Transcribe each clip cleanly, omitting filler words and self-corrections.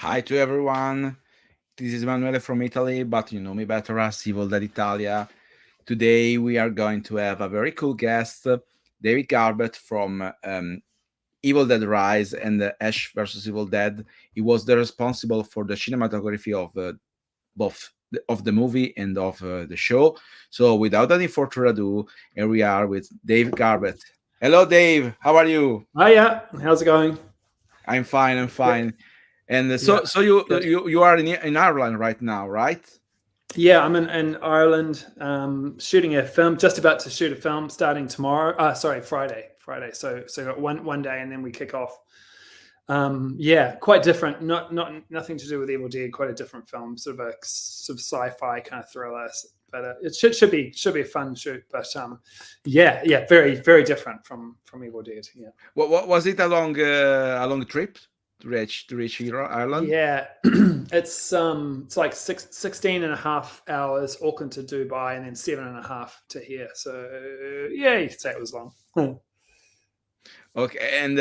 Hi to everyone. This is Emanuele from Italy, but you know me better as Evil Dead Italia. Today we are going to have a very cool guest, David Garbett from Evil Dead Rise and Ash vs Evil Dead. He was the responsible for the cinematography of both of the movie and of the show. So without any further ado, here we are with Dave Garbett. Hello, Dave. How are you? Oh yeah, how's it going? I'm fine. I'm Yeah, fine. And yeah, so you good. you are in Ireland right now, right? Yeah, I'm in Ireland, shooting a film. Just about to shoot a film, starting tomorrow. Sorry, Friday. Friday. So got one day, and then we kick off. Yeah, quite different. Not nothing to do with Evil Dead. Quite a different film, sort of sci-fi kind of thriller. But it should be a fun shoot. But yeah, very different from Evil Dead. Yeah. What was it a long trip to reach Ireland? Yeah, it's like 16 and a half hours Auckland to Dubai and then 7.5 to here. So yeah, you could say it was long. Okay, and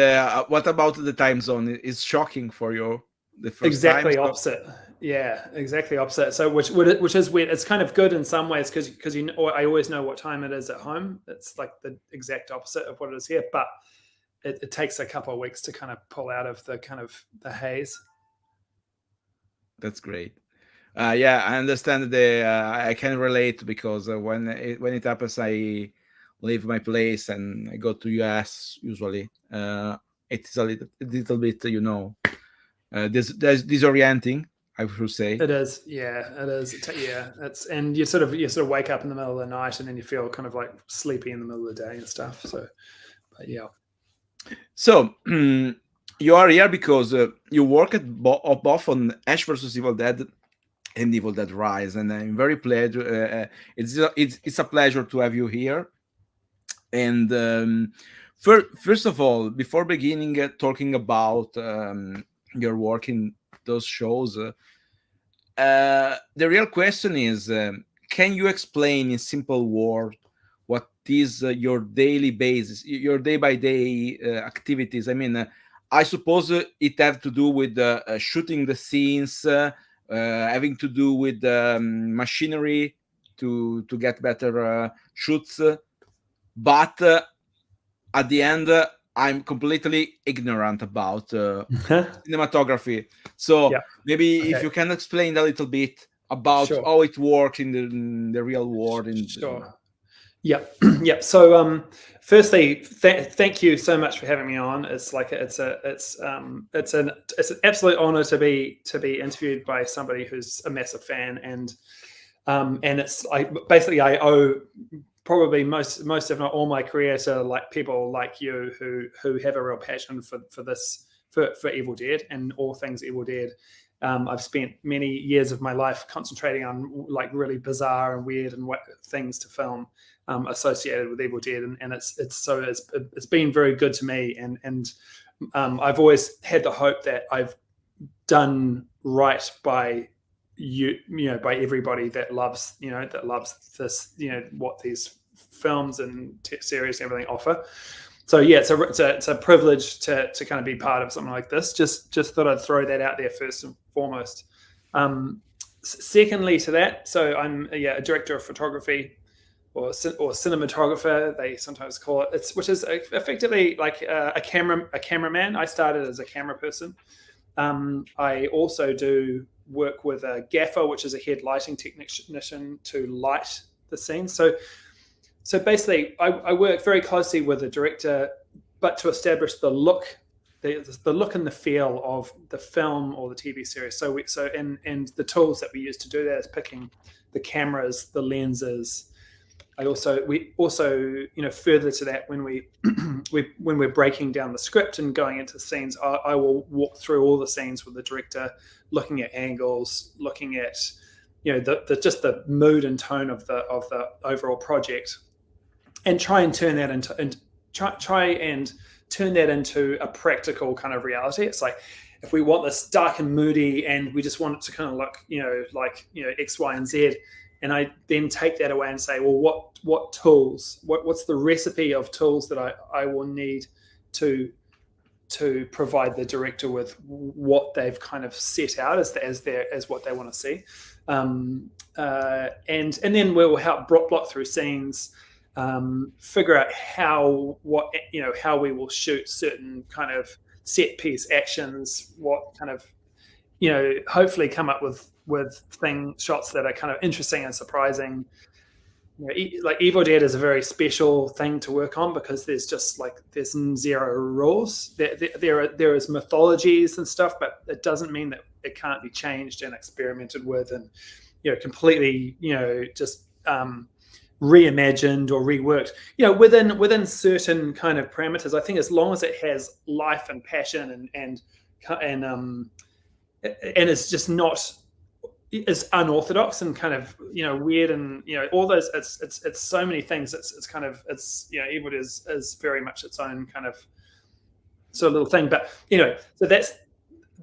what about the time zone? It's shocking for you the first time. Exactly So opposite. Yeah, exactly opposite. So which is weird. It's kind of good in some ways because I always know what time it is at home. It's like the exact opposite of what it is here, but it takes a couple of weeks to kind of pull out of the kind of the haze. that's great. Yeah, I understand the. I can relate because when it happens, I leave my place and I go to US usually. It's a little bit, disorienting, I should say. It is, yeah, it is. Yeah, it's and you sort of wake up in the middle of the night and then you feel kind of like sleepy in the middle of the day and stuff. So, but yeah, So you are here because you work at both on Ash versus Evil Dead and Evil Dead Rise, and I'm very pleased. It's a pleasure to have you here. And first of all, before beginning talking about your work in those shows, the real question is: can you explain in simple words what is your daily basis, your day by day activities? I mean, I suppose it have to do with shooting the scenes, having to do with machinery to get better shoots, but at the end, I'm completely ignorant about cinematography. So yeah, maybe if okay, you can explain a little bit about sure, how it works in the real world. sure. Yeah, yeah. So, firstly, thank you so much for having me on. It's like it's an absolute honor to be interviewed by somebody who's a massive fan, and it's like basically I owe probably most if not all my career to like people like you who have a real passion for this for Evil Dead and all things Evil Dead. I've spent many years of my life concentrating on like really bizarre and weird and things to film associated with Evil Dead, and it's been very good to me, and I've always had the hope that I've done right by by everybody that loves this what these films and series and everything offer. So yeah, it's a privilege to kind of be part of something like this. Just thought I'd throw that out there first and foremost. Secondly to that, so I'm a director of photography or cinematographer, they sometimes call it. Which is effectively like a cameraman. I started as a camera person. I also do work with a gaffer, which is a head lighting technician, to light the scene. So basically, I work very closely with the director, but to establish the look, the look and the feel of the film or the TV series. And the tools that we use to do that is picking the cameras, the lenses. We also further to that, when when we're breaking down the script and going into scenes, I will walk through all the scenes with the director, looking at angles, looking at just the mood and tone of the overall project, and try and turn that into a practical kind of reality. It's like, if we want this dark and moody and we just want it to kind of look like X, Y, and Z, and I then take that away and say, well, what tools, what's the recipe of tools that I will need to to provide the director with what they've kind of set out as what they want to see, and then we'll help block through scenes, figure out how we will shoot certain kind of set piece actions, what kind of hopefully come up with shots that are kind of interesting and surprising. Like Evil Dead is a very special thing to work on because there's zero rules. There is mythologies and stuff, but it doesn't mean that it can't be changed and experimented with and completely just reimagined or reworked. Within certain kind of parameters. I think as long as it has life and passion and it's just not is unorthodox and kind of weird and all those it's so many things. It's kind of Evil is very much its own kind of sort of little thing. But so that's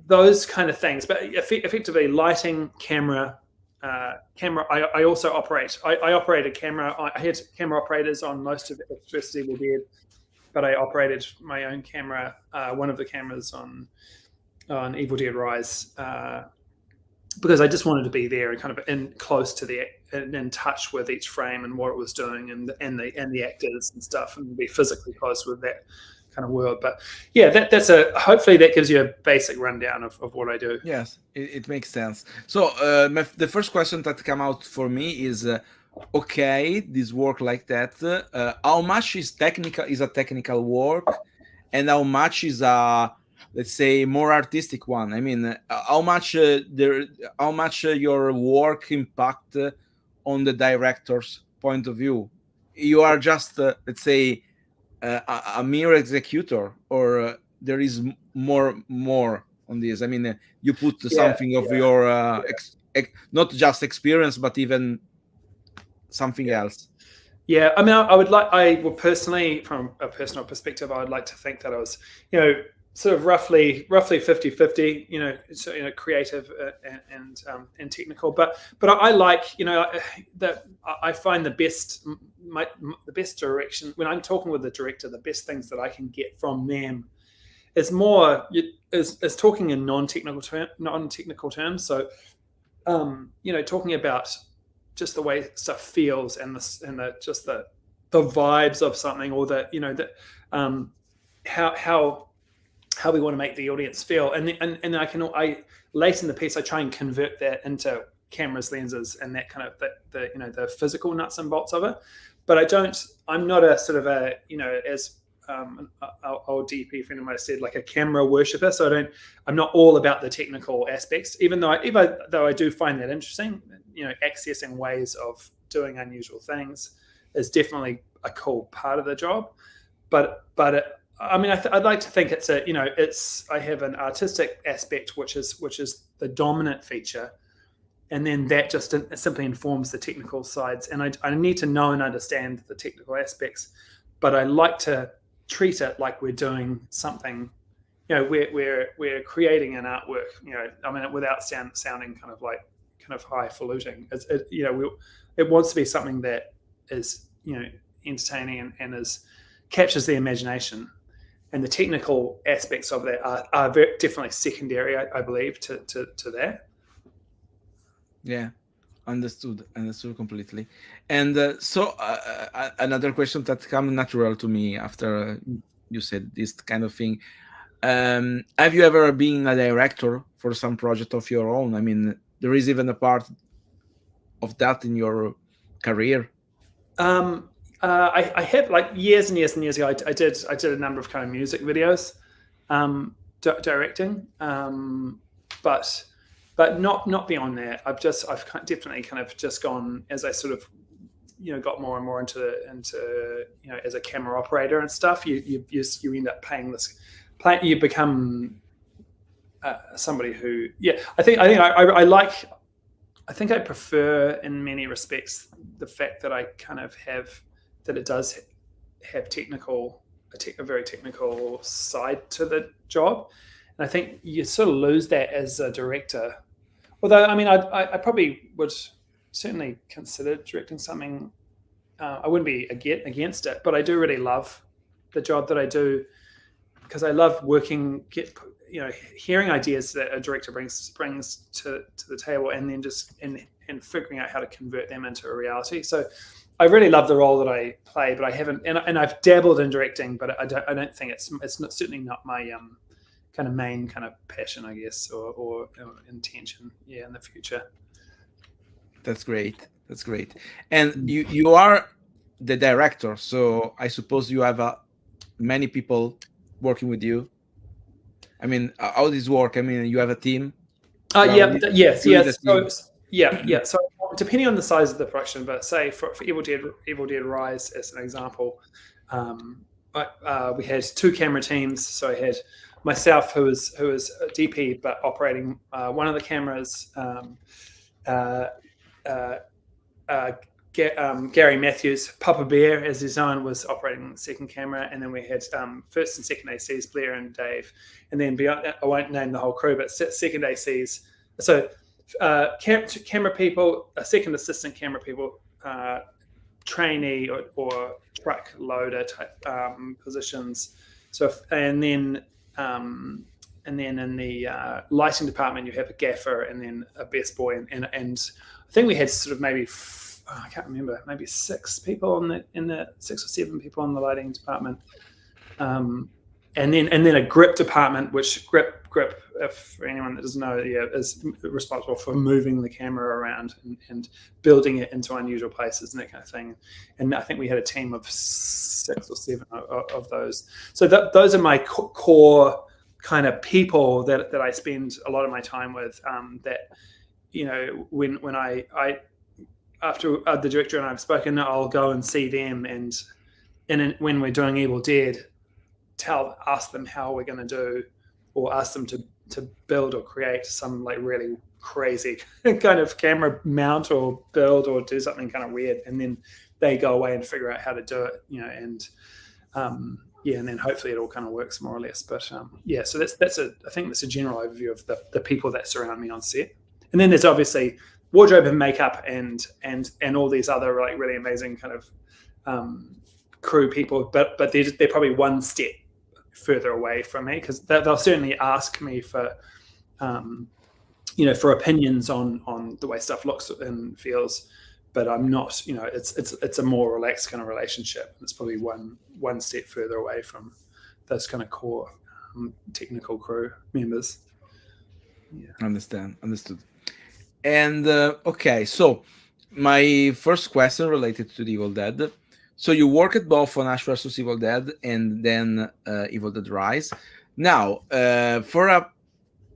those kind of things. But effectively, lighting, camera. I also operate. I operate a camera. I had camera operators on most of the first Evil Dead, but I operated my own camera. One of the cameras on Evil Dead Rise. Because I just wanted to be there and kind of close to in touch with each frame and what it was doing and the actors and stuff, and be physically close with that kind of world. But yeah, that's hopefully that gives you a basic rundown of what I do. Yes, it makes sense. So the first question that come out for me is, okay, this work like that, how much is a technical work, and how much is a, let's say, more artistic one? I mean, how much your work impact on the director's point of view? You are just, let's say, a mere executor, or there is more on this? I mean, you put something of your not just experience, but even something else. Yeah, I mean, I would personally, from a personal perspective, I would like to think that I was, sort of roughly 50-50, creative and technical. But I like, that I find the best direction when I'm talking with the director. The best things that I can get from them is more is talking in non-technical terms. So, talking about just the way stuff feels and the vibes of something, or how we want to make the audience feel, and I late in the piece I try and convert that into cameras, lenses, and that kind of the physical nuts and bolts of it. But I'm not a sort of a as an old DP friend of mine said, like a camera worshipper. So I'm not all about the technical aspects, even though I do find that interesting. Accessing ways of doing unusual things is definitely a cool part of the job. But I mean, I'd like to think I have an artistic aspect, which is the dominant feature, and then that just simply informs the technical sides. And I need to know and understand the technical aspects, but I like to treat it like we're doing something. We're creating an artwork. I mean, without sounding kind of highfalutin. It wants to be something that is entertaining and captures the imagination. And the technical aspects of that are definitely secondary, I believe, to that. Yeah, understood completely. And so another question that comes natural to me after you said this kind of thing. Have you ever been a director for some project of your own? I mean, there is even a part of that in your career. I have, like, years and years and years ago, I did a number of kind of music videos, directing, but not beyond that. I've definitely kind of just gone as I sort of got more and more into as a camera operator and stuff. You end up you become somebody who I think I prefer in many respects the fact that I kind of that it does have a very technical side to the job. And I think you sort of lose that as a director. Although, I mean, I probably would certainly consider directing something. I wouldn't be against it, but I do really love the job that I do. because I love working, hearing ideas that a director brings to the table, and then just and figuring out how to convert them into a reality. So I really love the role that I play, but I haven't, and I've dabbled in directing, but I don't think it's not, certainly not my kind of main kind of passion, I guess, or intention, in the future. That's great. That's great. And you are the director, so I suppose you have many people working with you. I mean, how does this work? I mean, you have a team. Yes. You lead a team. So depending on the size of the production, but say for Evil Dead Rise as an example, we had 2 camera teams. So I had myself, who was a DP but operating one of the cameras. Gary Matthews, Papa Bear, as his own, was operating the second camera, and then we had first and second ACs, Blair and Dave, and then beyond that, I won't name the whole crew, but second ACs. So camera people, second assistant camera people, trainee or truck loader type positions. So and then in the lighting department, you have a gaffer and then a best boy, and I think we had sort of maybe I can't remember, maybe 6 people in the 6 or 7 people in the lighting department, and then a grip department, which grip, if for anyone that doesn't know, is responsible for moving the camera around and building it into unusual places and that kind of thing. And I think we had a team of 6 or 7 of those. So those are my core kind of people that I spend a lot of my time with. That when I after the director and I've spoken, I'll go and see them, and when we're doing Evil Dead, ask them how we're going to do, or ask them to build or create some like really crazy kind of camera mount or build or do something kind of weird, and then they go away and figure out how to do it, and then hopefully it all kind of works more or less. But so I think that's a general overview of the people that surround me on set. And then there's obviously wardrobe and makeup and all these other like really amazing kind of crew people, but they're probably one step further away from me, because they'll certainly ask me for for opinions on the way stuff looks and feels, but I'm not, it's a more relaxed kind of relationship. It's probably one step further away from those kind of core technical crew members. Understood. And okay, so my first question related to the Evil Dead. So you worked both on Ash vs. Evil Dead and then Evil Dead Rise. Now, for a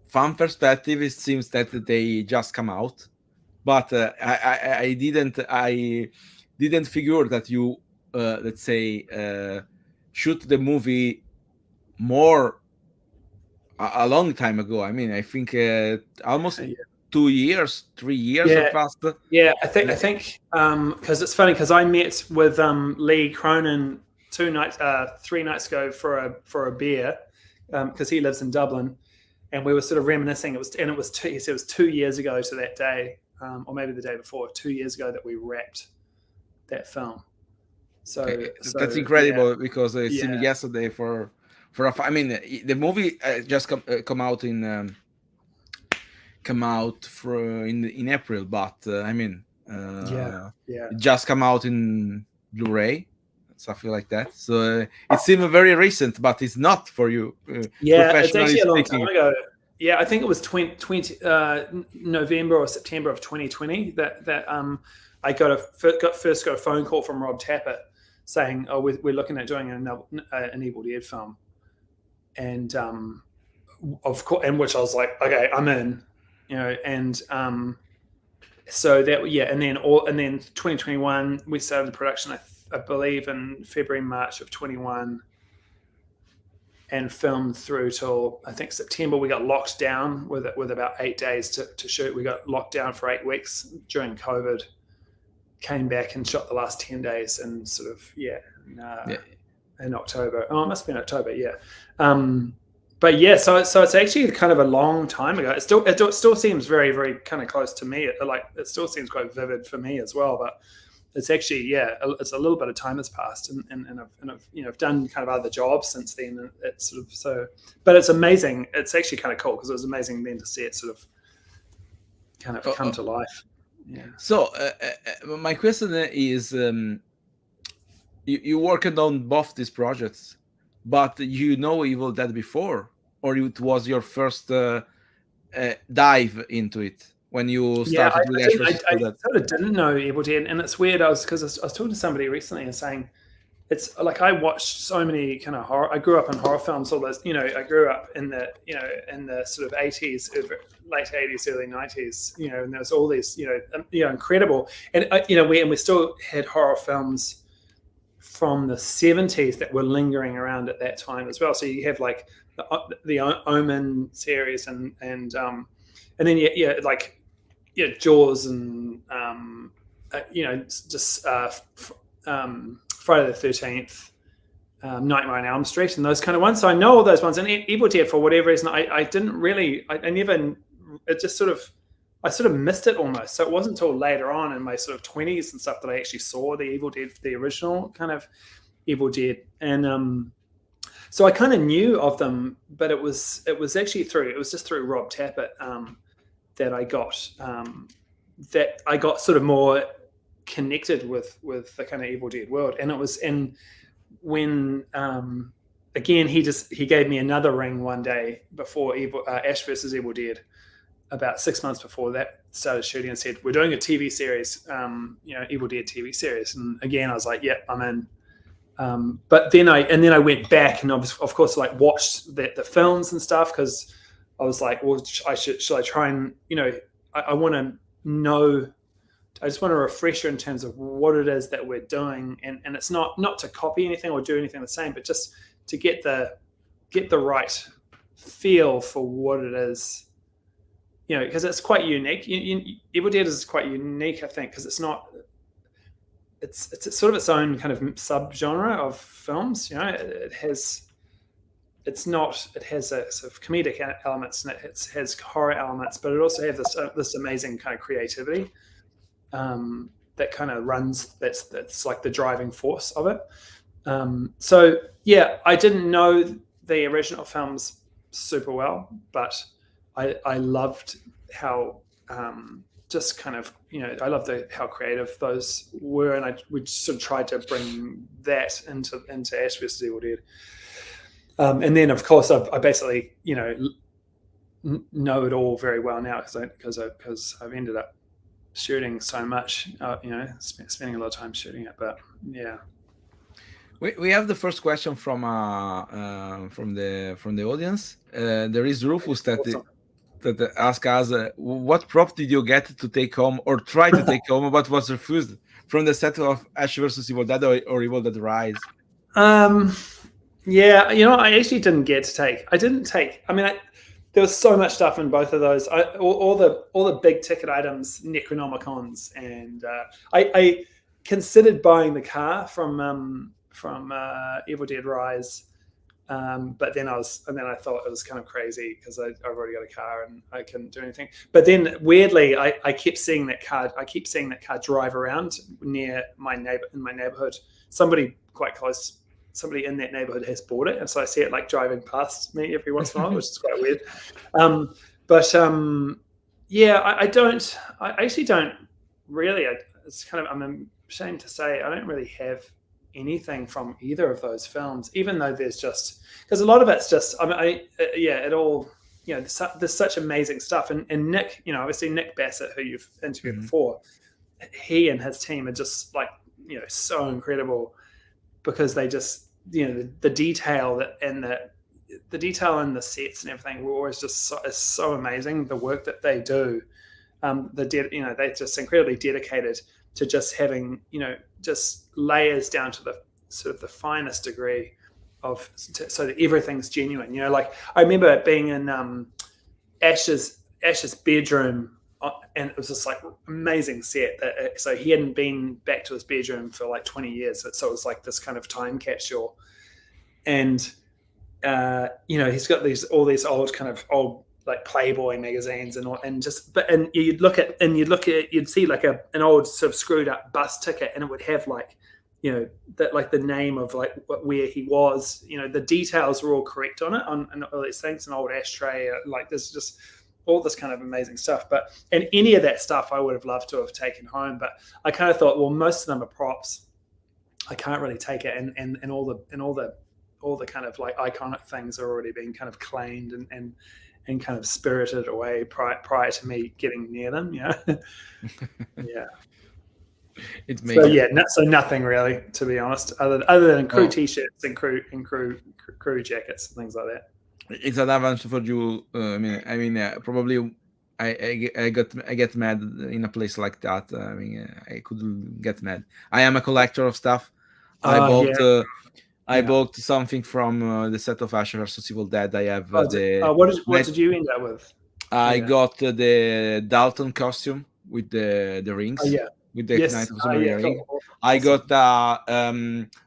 fan perspective, it seems that they just come out, but I didn't figure that you let's say shoot the movie more a long time ago. I mean, I think almost 2 years, 3 years or faster. Yeah, I think because it's funny, because I met with Lee Cronin 3 nights ago for a beer, because he lives in Dublin, and we were sort of reminiscing. He said it was 2 years ago to that day, or maybe the day before, 2 years ago that we wrapped that film. So that's incredible, because it seemed yesterday for I mean, the movie just come out in April, but I mean, it just come out in Blu-ray, something like that. So it seemed very recent, but it's not for you. It's actually a long time ago. Yeah, I think it was 20 November or September of 2020 that I first got a phone call from Rob Tappert saying, "Oh, we're looking at doing an Evil Dead film," and of course, and which I was like, "Okay, I'm in." And so that and then 2021 we started the production, I believe in February, March of 21, and filmed through till I think September. We got locked down with about 8 days to shoot. We got locked down for 8 weeks during COVID, came back and shot the last 10 days and sort of in October. Oh, it must have been October, but yeah, so it's actually kind of a long time ago. It still seems very, very kind of close to me. It still seems quite vivid for me as well. But it's actually it's a little bit of time has passed, and I've done kind of other jobs since then. And it's sort of but it's amazing. It's actually kind of cool because it was amazing then to see it sort of kind of come to life. Yeah. So my question is, you worked on both these projects, but Evil Dead before, or it was your first dive into it when you started with Ash vs. I Evil Dead? sort of didn't know Evil Dead, and it's weird. I was talking to somebody recently and saying it's like I watched so many kind of horror. I grew up in horror films. All those, I grew up in the sort of 80s, late 80s, early 90s. And there was all these, incredible, and we still had horror films from the 70s that were lingering around at that time as well. So you have like the Omen series and then Jaws and Friday the 13th, Nightmare on Elm Street, and those kind of ones. So I know all those ones. And Evil Dead, for whatever reason, I didn't really, I never, it just sort of, I sort of missed it almost. So it wasn't until later on in my sort of 20s and stuff that I actually saw the Evil Dead, the original kind of Evil Dead. And so I kind of knew of them, but it was actually just through Rob Tappert that I got sort of more connected with the kind of Evil Dead world. And it was when again he gave me another ring one day before Ash versus Evil Dead, about 6 months before that started shooting, and said, we're doing a TV series, Evil Dead TV series. And again I was like, yeah, I'm in. But then I went back and of course like watched the films and stuff, because I was like, well, should I try and I want to know, I just want a refresher in terms of what it is that we're doing, and it's not to copy anything or do anything the same, but just to get the right feel for what it is, because it's quite unique. Evil Dead is quite unique, I think, because it's sort of its own kind of subgenre of films. It has a sort of comedic elements, and it has horror elements, but it also has this amazing kind of creativity that kind of runs. That's like the driving force of it. So yeah, I didn't know the original films super well, but I loved how just kind of I loved how creative those were, and we sort of tried to bring that into Ash vs. Evil Dead. And then of course I basically know it all very well now because I've ended up shooting so much, spending a lot of time shooting it. But yeah. We have the first question from the audience. There is Rufus that asked us, what prop did you get to take home or try to take home, but was refused from the set of Ash vs. Evil Dead or Evil Dead Rise? Yeah, I actually didn't get to take. I didn't take. I mean, there was so much stuff in both of those. All the big ticket items, Necronomicons, and I considered buying the car from Evil Dead Rise, but then I thought it was kind of crazy because I've already got a car and I couldn't do anything. But then weirdly, I kept seeing that car. I keep seeing that car drive around near my neighborhood. Somebody quite close. Somebody in that neighborhood has bought it, and so I see it like driving past me every once in a while, which is quite weird. Yeah, I actually don't really. It's kind of, I'm ashamed to say, I don't really have anything from either of those films, even though there's just, because a lot of it's just, it all, there's such amazing stuff, and Nick, obviously Nick Bassett, who you've interviewed before, he and his team are just like, so incredible, because they just, the detail the detail in the sets and everything were always just so amazing. The work that they do, they're just incredibly dedicated to just having, just layers down to the sort of the finest degree so that everything's genuine. Like I remember being in Ash's bedroom, and it was this like amazing set. So he hadn't been back to his bedroom for like 20 years. So it was like this kind of time capsule. And, he's got all these old like Playboy magazines and you'd see like an old sort of screwed up bus ticket, and it would have like, that like the name of like where he was, the details were all correct on it, on all these things, an old ashtray, like there's just all this kind of amazing stuff. And any of that stuff I would have loved to have taken home, but I kind of thought, well, most of them are props. I can't really take it, and all the kind of like iconic things are already being kind of claimed and kind of spirited away prior to me getting near them. Yeah. It makes so nothing really, to be honest, other than crew t-shirts and crew jackets and things like that. It's an advantage for you. Probably I get mad in a place like that. I could get mad. I am a collector of stuff. I bought something from the set of Asher vs. Evil Dead. I have what did you end up with? I got the Dalton costume with the rings. With the Knight of the ring. Cool. I got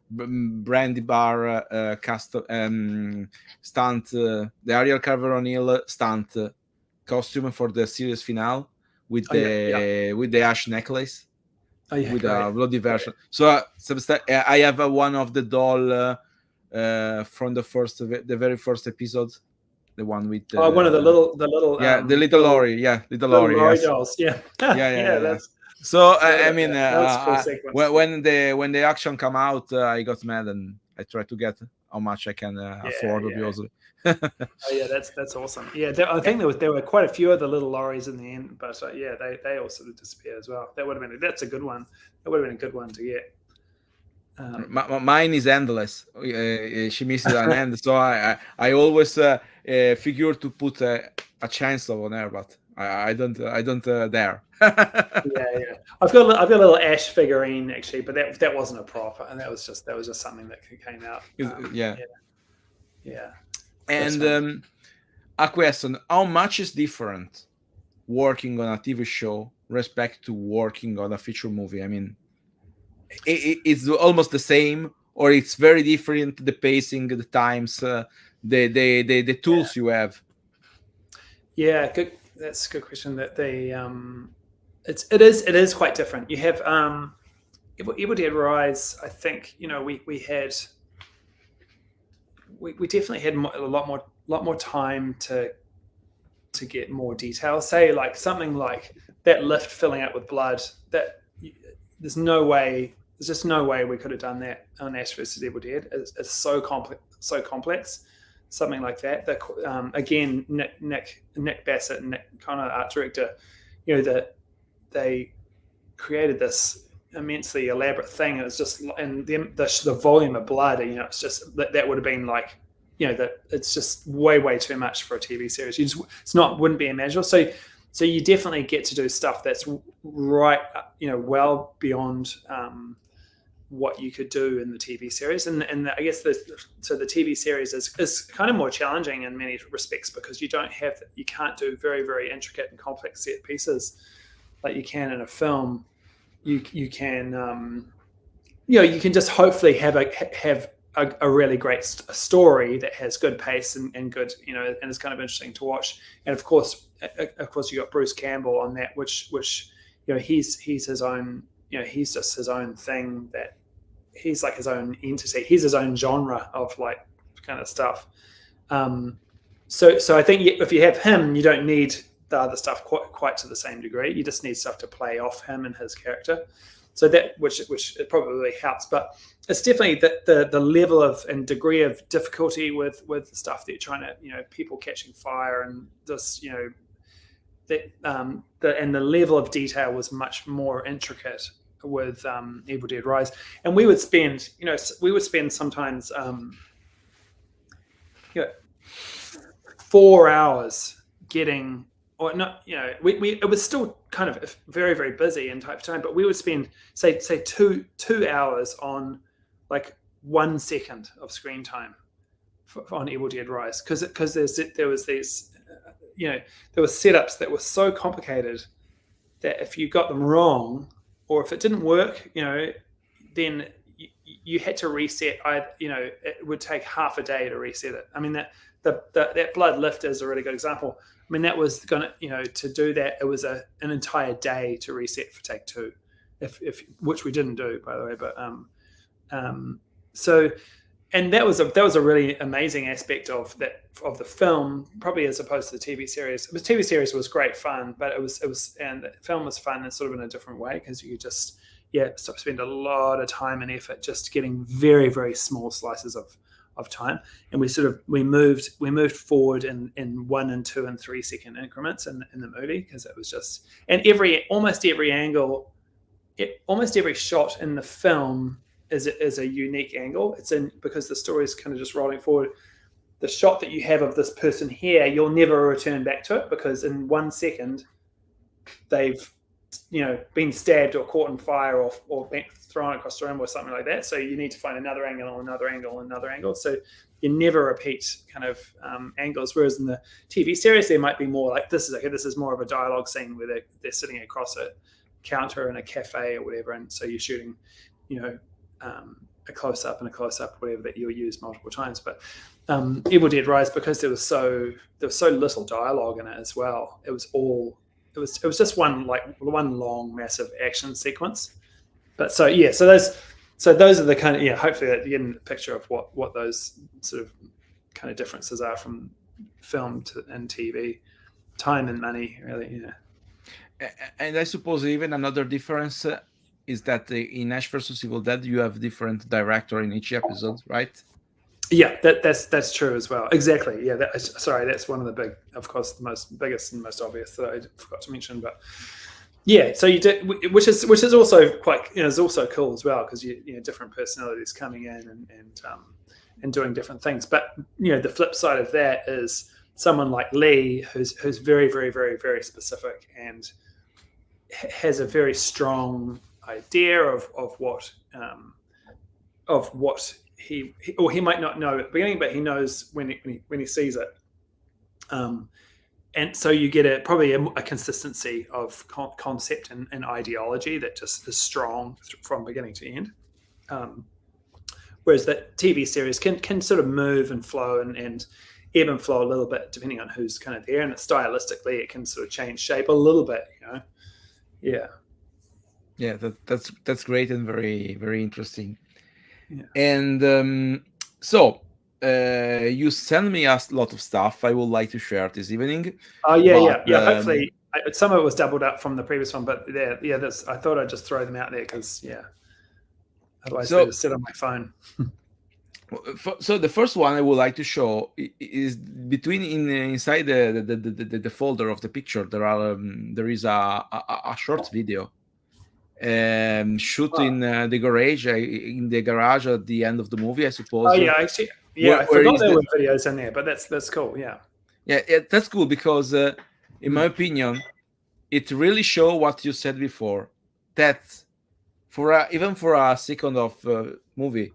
Brandy Bar custom stunt, the Ariel Carver O'Neill stunt costume for the series finale with the ash necklace with a bloody version. So I have one of the doll from the very first episode, the one with one of the little the little Laurie, little Laurie dolls, that's. So when the action come out, I got mad and I tried to get how much I can afford, obviously. That's awesome. I think there were quite a few of the little lorries in the end, but they all sort of disappeared as well. That's a good one. That would have been a good one to get. Mine is endless. She misses an end, so I always figure to put a chainsaw on her, but I don't dare. I've got a little Ash figurine actually, but that wasn't a prop, and that was just something that came out. And a question: how much is different working on a TV show respect to working on a feature movie? I mean, it's almost the same, or it's very different? The pacing, the times, the tools you have. Yeah, good. That's a good question. That it is quite different. You have Evil Dead Rise. I think we definitely had a lot more time to get more detail. Say like something like that lift filling up with blood. That there's just no way we could have done that on Ash vs. Evil Dead. It's so complex. Something like that. Again, Nick Bassett and Nick Connor, art director, that they created this immensely elaborate thing. It was just, and the volume of blood. It's just that would have been like, that it's just way too much for a TV series. Wouldn't be imaginable. So you definitely get to do stuff that's right, well beyond what you could do in the TV series, and I guess the TV series is kind of more challenging in many respects because you can't do very, very intricate and complex set pieces like you can in a film. You can you can just hopefully have a really great story that has good pace and good and is kind of interesting to watch. And of course you got Bruce Campbell on that, which he's his own. He's just his own thing, that he's like his own entity. He's his own genre of like kind of stuff. So I think if you have him, you don't need the other stuff quite to the same degree. You just need stuff to play off him and his character. So that which it probably helps, but it's definitely the level of and degree of difficulty with the stuff that you're trying to people catching fire and this and the level of detail was much more intricate with Evil Dead Rise, and we would spend sometimes 4 hours getting, or not, it was still kind of very, very busy in type of time, but we would spend say 2 hours on like 1 second of screen time on Evil Dead Rise because there was these there were setups that were so complicated that if you got them wrong or if it didn't work, you had to reset. It would take half a day to reset it. I mean, that blood lift is a really good example. I mean, that was gonna, to do that, it was an entire day to reset for take two, if which we didn't do, by the way. But so, and that was a really amazing aspect of the film, probably as opposed to the TV series. The TV series was great fun, but it was and the film was fun in sort of in a different way, because you just spend a lot of time and effort just getting very, very small slices of time, and we moved forward in 1 and 2 and 3 second increments in the movie, because it was just, and almost every angle, almost every shot in the film is a unique angle. It's in, because the story is kind of just rolling forward. The shot that you have of this person here, you'll never return back to it, because in 1 second they've been stabbed or caught in fire or been thrown across the room or something like that. So you need to find another angle, another angle, another angle. So you never repeat kind of angles. Whereas in the TV series, there might be more like, this is more of a dialogue scene where they're sitting across a counter in a cafe or whatever, and so you're shooting, a close up and a close up, whatever, that you'll use multiple times. But Evil Dead Rise, because there was so little dialogue in it as well, it was just one long massive action sequence. But so those are the kind of, hopefully that you get a picture of what those sort of kind of differences are from film and TV, time and money, really. And I suppose even another difference is that in Ash vs Evil Dead you have different director in each episode, right? Yeah, that's true as well. Exactly. Yeah. That's one of the biggest and most obvious that I forgot to mention. But yeah, so you did, which is also quite, is also cool as well, because different personalities coming in and doing different things. But the flip side of that is someone like Lee, who's very, very, very, very specific and has a very strong idea of what he might not know at the beginning, but he knows when he sees it. And so you get probably a consistency of concept and ideology that just is strong from beginning to end. Whereas that TV series can sort of move and flow and ebb and flow a little bit depending on who's kind of there, and stylistically it can sort of change shape a little bit. Yeah, that's great and very, very interesting. Yeah. And so you send me a lot of stuff I would like to share this evening. Oh yeah. Hopefully some of it was doubled up from the previous one, but I thought I'd just throw them out there because otherwise they just sit on my phone. So the first one I would like to show is inside the folder of the picture. There is a short video shoot in the garage at the end of the movie, I suppose. Oh yeah, actually, I forgot there were videos in there, but that's cool. Yeah, that's cool because in my opinion, it really shows what you said before, that even for a second of movie,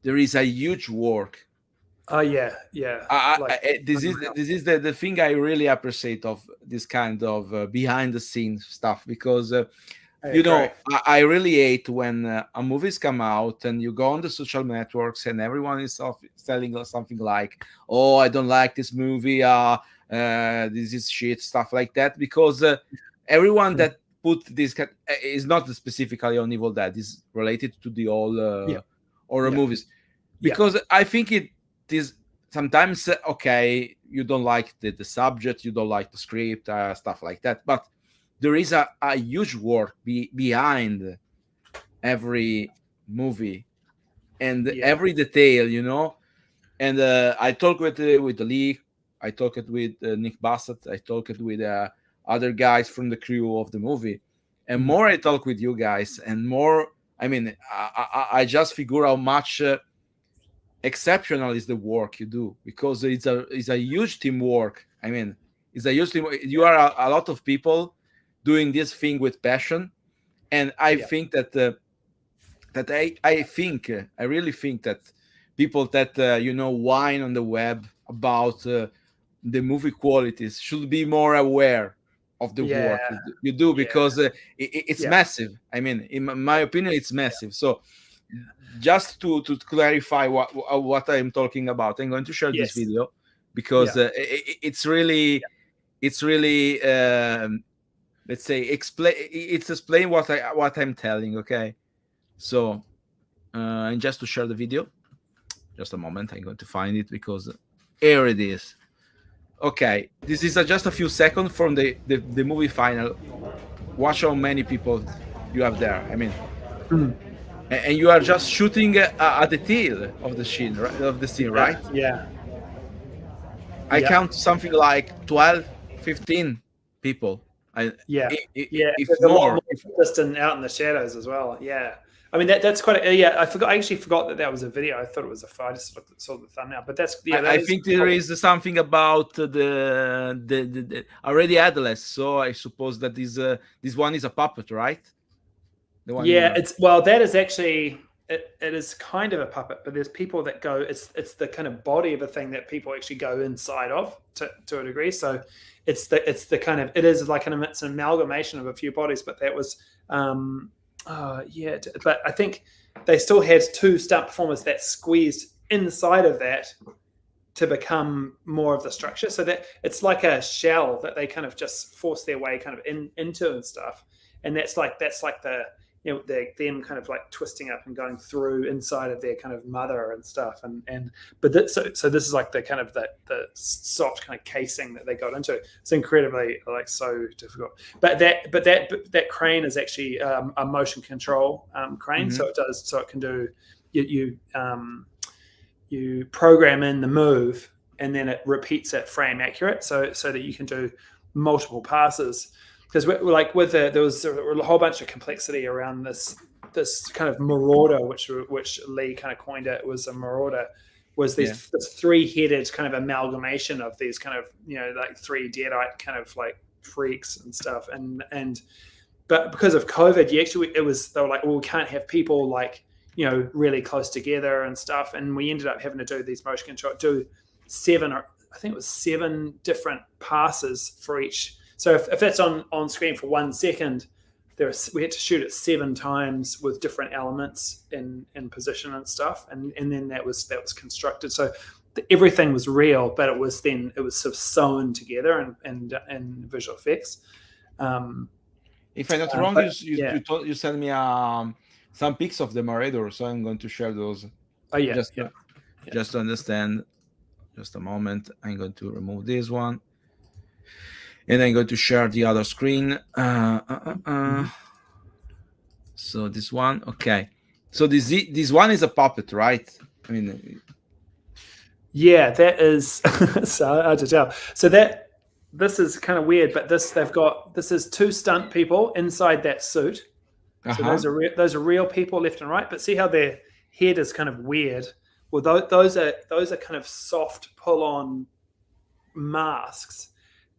there is a huge work. Oh yeah. This is the thing I really appreciate of this kind of behind the scenes stuff, because I really hate when a movies come out and you go on the social networks and everyone is telling something like, "Oh, I don't like this movie. This is shit," stuff like that, because everyone that put this is not specifically on Evil Dead. Is related to the all horror movies, because I think it is sometimes okay. You don't like the subject, you don't like the script, stuff like that, but there is a huge work behind every movie and every detail, And I talked with Lee, I talked with Nick Bassett, I talked with other guys from the crew of the movie, and more I talk with you guys, and more. I mean, I just figure how much exceptional is the work you do, because it's a huge teamwork. I mean, it's a huge team. You are a lot of people doing this thing with passion, and I think that I really think that people that whine on the web about the movie qualities should be more aware of the work you do, because it's massive. I mean, in my opinion, it's massive. So just to clarify what I'm talking about, I'm going to share this video because it's really let's say explain what I'm telling. Okay, so and just to share the video, just a moment, I'm going to find it because here it is. Okay, this is just a few seconds from the movie final. Watch how many people you have there. I mean, and you are just shooting at the tail of the scene, right? Of the scene, right? I count something like 12, 15 people. If There's a lot more. more distant out in the shadows as well. Yeah, I mean that's quite. I forgot. I actually forgot that was a video. I thought it was I just saw the thumbnail. But that's I think there is something about the already Atlas. So I suppose that this one is a puppet, right? The one. That is actually it is kind of a puppet, but there's people that go. It's the kind of body of a thing that people actually go inside of to a degree. So it's the kind of, it is like it's an amalgamation of a few bodies. But that was but I think they still had two stunt performers that squeezed inside of that to become more of the structure. So that it's like a shell that they kind of just force their way kind of into and stuff. And that's like the them kind of like twisting up and going through inside of their kind of mother and stuff. So this is like the kind of the soft kind of casing that they got into. It's incredibly like so difficult. But that crane is actually a motion control crane. Mm-hmm. So it can do you program in the move and then it repeats it frame accurate, so that you can do multiple passes. Because there was a whole bunch of complexity around this kind of marauder, which Lee kind of coined it. Was a marauder was this three-headed kind of amalgamation of these kind of like three deadite kind of like freaks and stuff. But because of COVID, they were like, well, we can't have people like really close together and stuff, and we ended up having to do these motion control, do 7 different passes for each. So if that's on screen for 1 second, we had to shoot it 7 times with different elements in position and stuff, and then that was constructed. So everything was real, but it was sort of sewn together and visual effects. If I'm not wrong, you sent me some pics of the Marauder, so I'm going to share those. Just to understand. Just a moment, I'm going to remove this one. And I'm going to share the other screen. So this one, okay. So this one is a puppet, right? I mean, that is so hard to tell. So this is kind of weird, but this is 2 stunt people inside that suit. So those are real people left and right. But see how their head is kind of weird. Well, those are kind of soft pull-on masks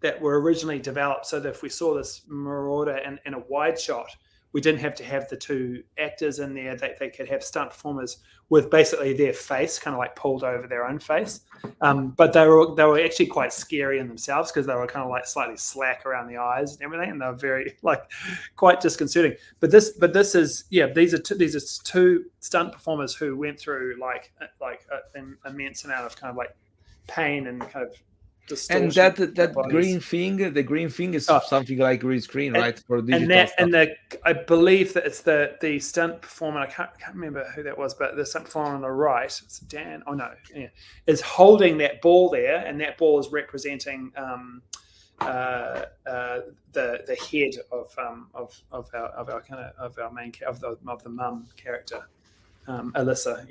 that were originally developed so that if we saw this marauder in a wide shot, we didn't have to have the 2 actors in there. They could have stunt performers with basically their face kind of like pulled over their own face. But they were actually quite scary in themselves because they were kind of like slightly slack around the eyes and everything, and they were very like quite disconcerting. But this is these are 2 stunt performers who went through like an immense amount of kind of like pain and kind of. And that green thing is something like green screen, right? For digital stuff. I believe that it's the stunt performer. I can't remember who that was, but the stunt performer on the right, it's Dan. Oh no, is holding that ball there, and that ball is representing the head of our main of the mum character, Alyssa.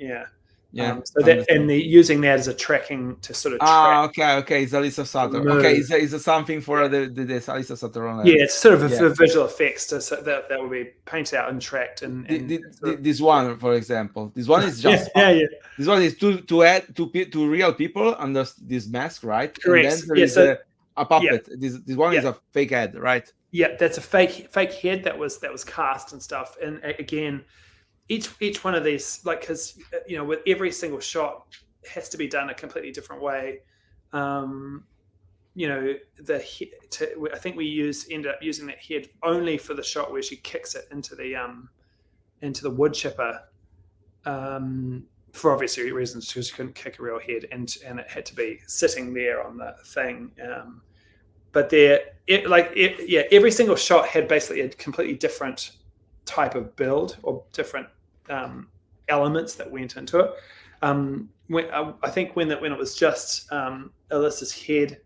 Yeah. So using that as a tracking to sort of track. Okay, it's Alyssa Sutter. Okay, it's something for the Alyssa Sutter. It's sort of a visual effects that will be painted out and tracked. This one, for example, this one is just this one is to add to real people under this mask, right? Correct. And then there is a puppet. This one is a fake head, right? Yeah, that's a fake head that was cast and stuff. And again, each one of these, like, because with every single shot has to be done a completely different way. I think we ended up using that head only for the shot where she kicks it into the wood chipper. for obvious reasons, because you couldn't kick a real head, and it had to be sitting there on the thing. But every single shot had basically a completely different type of build or different elements that went into it. I think when it was just Alyssa's head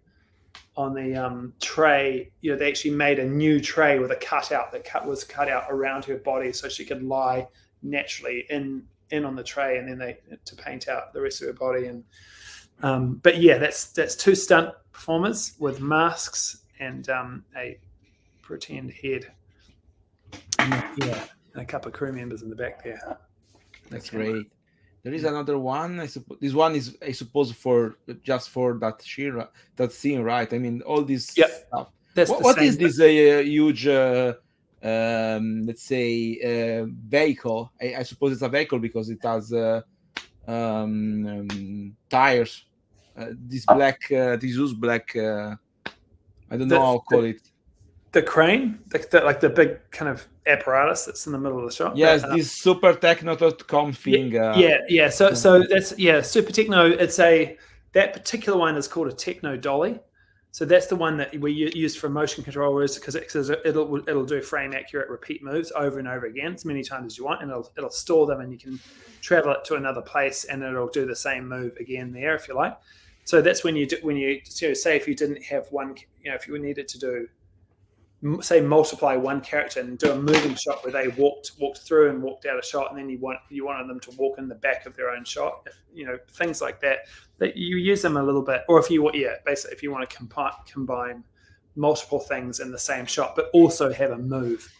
on the tray, they actually made a new tray with a cutout that was cut out around her body so she could lie naturally in on the tray, and then to paint out the rest of her body. And but yeah, that's 2 stunt performers with masks and a pretend head. And a couple of crew members in the back there. That's great. There is another one. I suppose this one is, I suppose, for just for that scene, right? I mean, all this stuff. What is this huge, let's say, vehicle? I suppose it's a vehicle because it has tires. This black. I don't know how to call it. The crane, like the big kind of apparatus that's in the middle of the shot. Yes, this supertechno.com thing. Yeah. So that's Super Techno. That particular one is called a Techno Dolly. So that's the one that we use for motion controllers, because it'll do frame accurate repeat moves over and over again as many times as you want, and it'll store them, and you can travel it to another place, and it'll do the same move again there if you like. So that's when you say if you didn't have one, if you needed to do, say, multiply one character and do a moving shot where they walked through and walked out a shot, and then you wanted them to walk in the back of their own shot, things like that you use them a little bit. Or if you basically if you want to combine multiple things in the same shot but also have a move.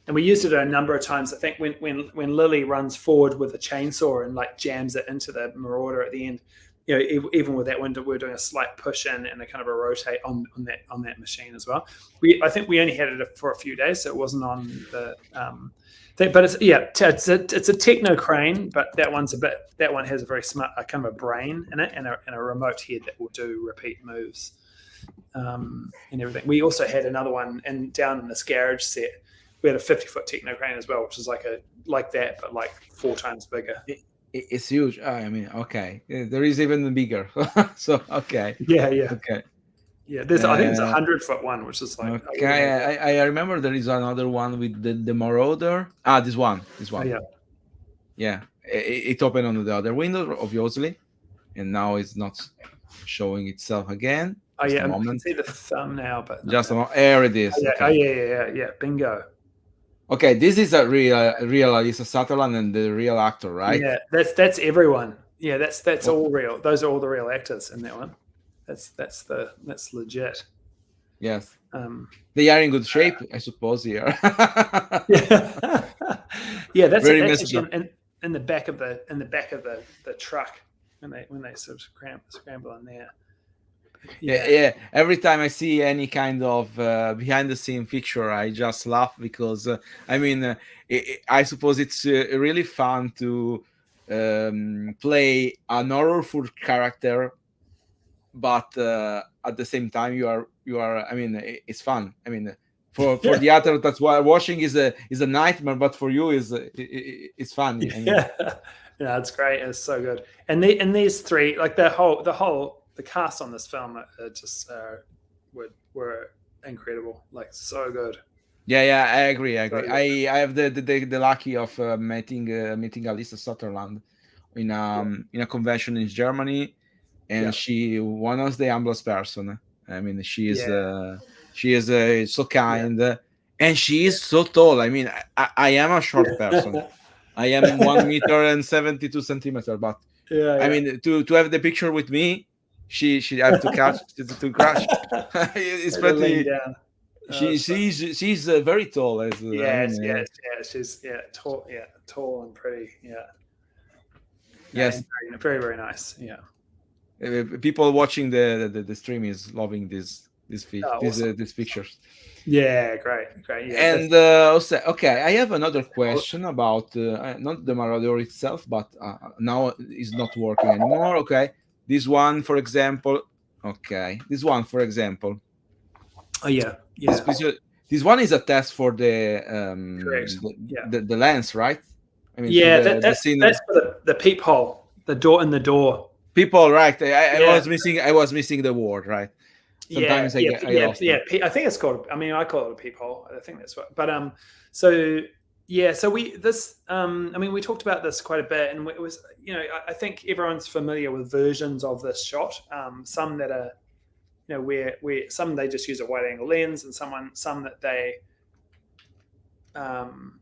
And we used it a number of times. I think when Lily runs forward with a chainsaw and like jams it into the Marauder at the end, even with that window, we're doing a slight push in and a kind of a rotate on that machine as well. I think we only had it for a few days, so it wasn't on the thing. But it's a techno crane, but that one has a very smart kind of a brain in it and a remote head that will do repeat moves and everything. We also had another one down in this garage set. We had a 50-foot techno crane as well, which is like that, but like 4 times bigger. It's huge. I mean, okay. There is even bigger. So, okay. Yeah. Okay. Yeah, I think it's a 100-foot one, which is like... Okay, I remember there is another one with the Marauder. This one. Oh, yeah. Yeah, it opened on the other window, obviously. And now it's not showing itself again. Oh, yeah, I can see the thumb now, but... Just a moment. There it is. Oh, yeah. Bingo. Okay, this is a real Alyssa Sutherland and the real actor, right? Yeah, that's everyone. Yeah, that's all real. Those are all the real actors in that one. That's legit. Yes. They are in good shape, I suppose. Here. Yeah, that's actually in the back of the truck when they sort of scramble in there. Yeah. Every time I see any kind of behind the scene picture, I just laugh because I suppose it's really fun to play an horrorful character, but at the same time you are. I mean, it's fun. I mean, for the actor that's why watching is a nightmare, but for you it's fun. Yeah, it's great. It's so good. And these 3, like the cast on this film just were incredible, like so good. Yeah, I agree. I have the lucky of meeting Alyssa Sutherland in a convention in Germany, and she was the humblest person. I mean, she is so kind, and she is so tall. I mean, I am a short person. I am 1 meter and 72 centimeters, but I mean, to have the picture with me, she have to catch to crash. It's pretty. She's very tall. She's tall and pretty. Yes, very, very nice. Yeah. People watching the stream is loving these pictures. Yeah, great. Yeah, and okay, I have another question about not the Marauder itself, but now it's not working anymore. Okay, this one, for example. Oh yeah. This one is a test for the lens, right? I mean, that's for the peephole. the door. People, right? I Yeah. was missing the word, right? Yeah, Sometimes yeah, I yeah, lost yeah. them. I think it's called. I mean, I call it a peephole. I think that's what. But so yeah, so I mean, we talked about this quite a bit, and it was, I think everyone's familiar with versions of this shot. Some that are, where some they just use a wide angle lens, and some that they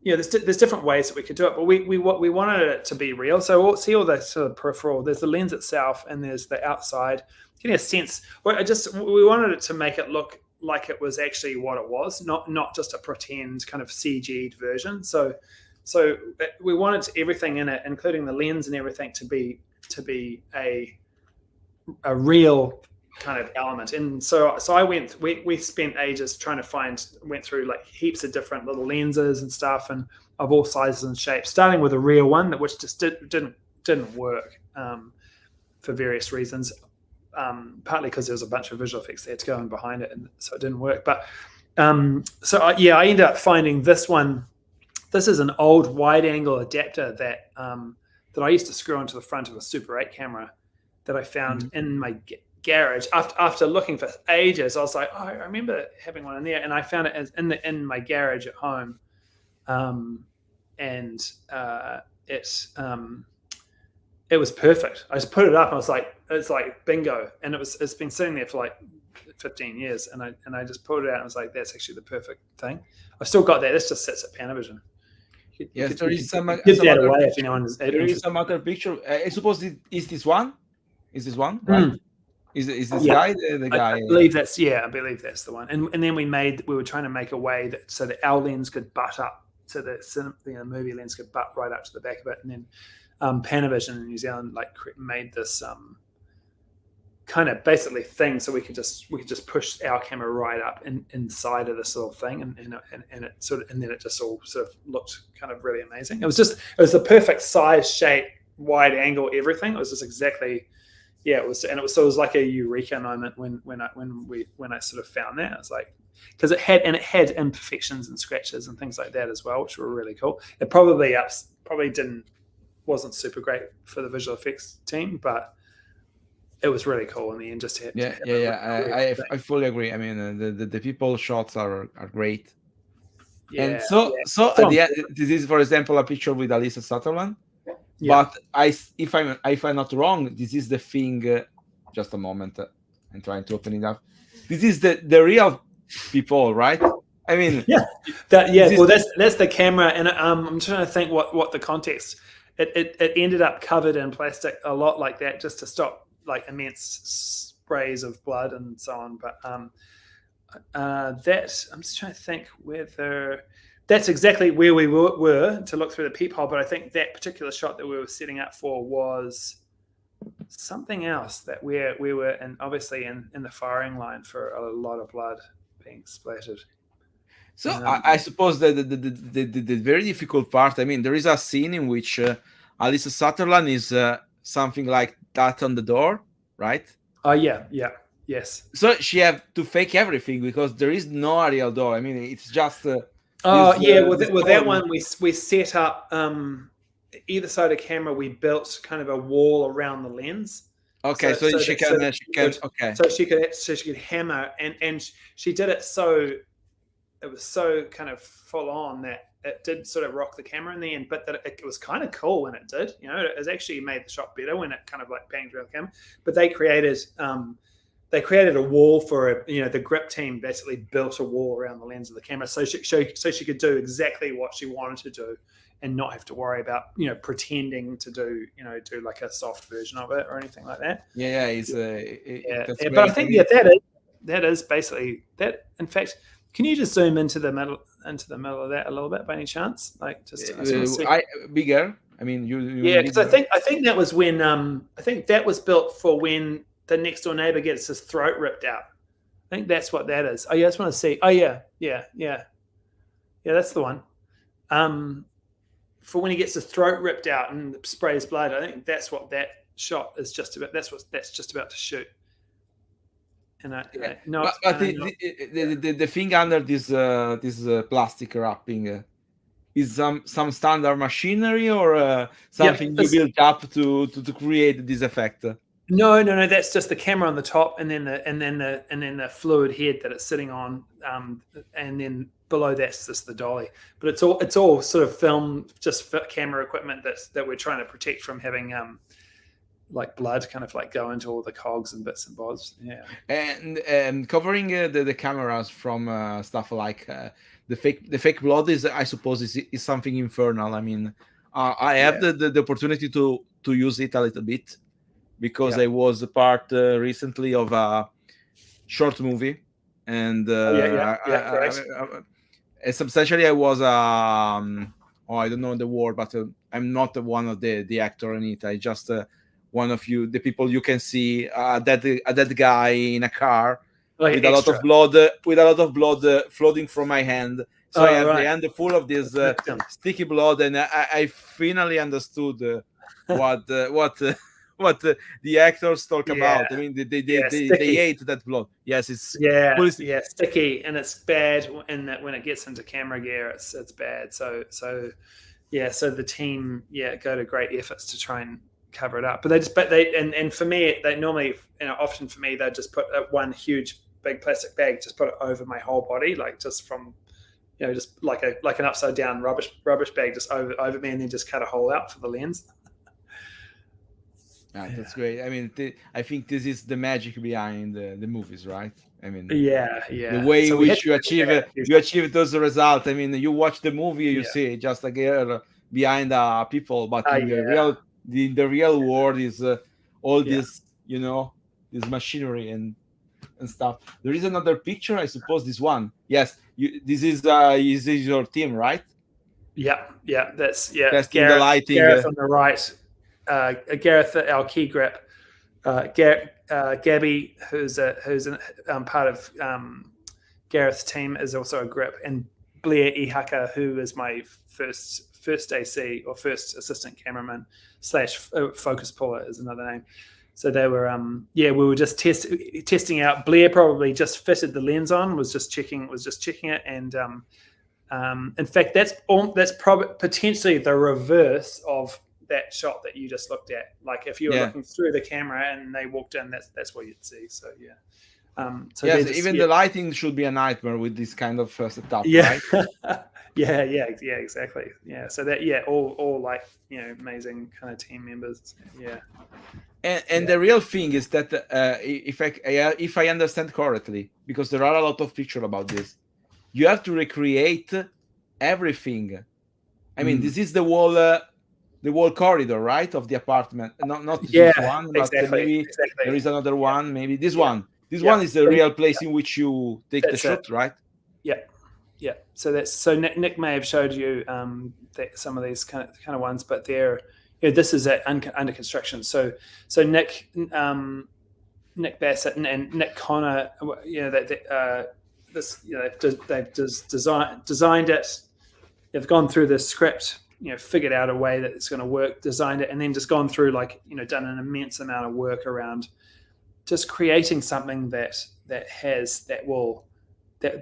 there's different ways that we could do it, but we wanted it to be real. So we'll see all the sort of peripheral. There's the lens itself, and there's the outside. Getting a sense. Well, we wanted it to make it look like it was actually what it was, not just a pretend kind of CG'd version. So we wanted everything in it, including the lens and everything, to be a real kind of element. And so we spent ages trying to went through like heaps of different little lenses and stuff, and of all sizes and shapes, starting with a real one which just didn't work for various reasons, partly because there was a bunch of visual effects there to go in behind it, and so it didn't work. But I ended up finding this one. This is an old wide angle adapter that I used to screw onto the front of a Super 8 camera that I found in my garage. After looking for ages, I was like, I remember having one in there, and I found it in my garage at home, and it was perfect. I just put it up, and it's like bingo, and it's been sitting there for like 15 years, and I just pulled it out, and I was like, that's actually the perfect thing. I've still got that. This just sits at Panavision. Yes, there is some give that other away picture. if anyone is There is some other picture. I suppose is this one? Is this one, right? Is this guy the guy? I believe that's the one. And then we were trying to make a way that so that our lens could butt up to the movie lens could butt right up to the back of it, and then Panavision in New Zealand made this kind of basically thing, so we could just push our camera right up inside of this little thing, and it sort of, and then it just all sort of looked kind of really amazing. It was the perfect size, shape, wide angle, everything. It was just exactly. Yeah, it was like a eureka moment when I sort of found that. I was like, because it had imperfections and scratches and things like that as well, which were really cool. It probably wasn't super great for the visual effects team, but it was really cool in the end. Just to have I fully agree. I mean, the people shots are great. Yeah, and so this is, for example, a picture with Alyssa Sutherland. Yeah. But if I'm not wrong, this is the thing. Just a moment, I'm trying to open it up. This is the real people, right? I mean, Well, that's the camera, and I'm trying to think what the context. It ended up covered in plastic a lot like that, just to stop like immense sprays of blood and so on. But I'm just trying to think whether. That's exactly where we were to look through the peephole, but I think that particular shot that we were setting up for was something else, that we were obviously in the firing line for a lot of blood being splattered. So I suppose that the very difficult part, I mean, there is a scene in which Alyssa Sutherland is something like that on the door, right? Oh, yeah, yes. So she have to fake everything because there is no real door. I mean, it's just... with that one, we set up either side of the camera. We built kind of a wall around the lens. Okay, so she could hammer, and she did it so it was so kind of full on that it did sort of rock the camera in the end. But that it was kind of cool when it did. It actually made the shot better when it kind of like banged around the camera. But they created a wall for it. The grip team basically built a wall around the lens of the camera, so she could do exactly what she wanted to do, and not have to worry about pretending to do like a soft version of it or anything like that. But I think that is basically that. In fact, can you just zoom into the middle of that a little bit by any chance? Like just bigger. I mean, because I think that was when I think that was built for when the next door neighbor gets his throat ripped out. I think that's what that is. Oh yeah, I just want to see. Oh yeah, that's the one. For when he gets his throat ripped out and sprays blood, I think that's what that shot is just about. That's just about to shoot. And the thing under this plastic wrapping, is some standard machinery, or Yep. something you built up to create this effect? No. That's just the camera on the top, and then the fluid head that it's sitting on, and then below that's just the dolly. But it's all sort of film, just camera equipment that we're trying to protect from having like blood kind of like go into all the cogs and bits and bobs. Yeah. And covering the cameras from stuff like the fake blood is, I suppose, is something infernal. I mean, I have Yeah. the opportunity to use it a little bit, because Yeah. I was a part recently of a short movie, and Oh, yeah. Great. substantially I was oh, I don't know the word, but I'm not one of the actor in it. I just one of the people you can see, a dead guy in a car Like with a lot extra. of blood, flowing from my hand. So I Oh, have the right. hand full of this Victim. sticky blood, and I finally understood what what the actors talk Yeah. about. I mean, Yeah. they Sticky. hate that blood. Yes, it's Yeah. fully. Yeah. Sticky, and it's bad. And that when it gets into camera gear, it's bad. So yeah. So the team go to great efforts to try and cover it up. But and for me, they normally, often for me, they just put one huge big plastic bag, just put it over my whole body, like just from just like an upside down rubbish bag, just over me, and then just cut a hole out for the lens. Yeah, that's great. I mean, I think this is the magic behind the movies, right? I mean, the Yeah. way So in we had which to do that a few you times. achieve those results. I mean, you watch the movie, you Yeah. see just a girl behind people, but Yeah. in the real world is all Yeah. this, this machinery and stuff. There is another picture, I suppose. This one, yes, this is your team, right? Yeah. That's Testing the Gareth. lighting. Gareth on the right. Gareth, our key grip. Gabby, who's part of Gareth's team, is also a grip, and Blair Ihaka, who is my first AC or first assistant cameraman / focus puller, is another name. So they were we were just testing out. Blair probably just fitted the lens on, was just checking it, and in fact that's probably potentially the reverse of that shot that you just looked at. Like if you were Yeah. looking through the camera and they walked in, that's what you'd see. So yeah. So Yes, just, even the lighting should be a nightmare with this kind of setup, yeah. right? yeah, exactly. Yeah. So that all like amazing kind of team members. Yeah. And the real thing is that if I understand correctly, because there are a lot of pictures about this, you have to recreate everything. I mean, this is the wall corridor, right, of the apartment. Not this one, but maybe there is another one. Maybe this one. This one is the real place in which you take the shot, right? Yeah. So Nick may have showed you some of these kind of ones, but they're this is under construction. So Nick Bassett and Nick Connor, they've designed it. They've gone through the script, figured out a way that it's going to work, designed it, and then just gone through done an immense amount of work around just creating something that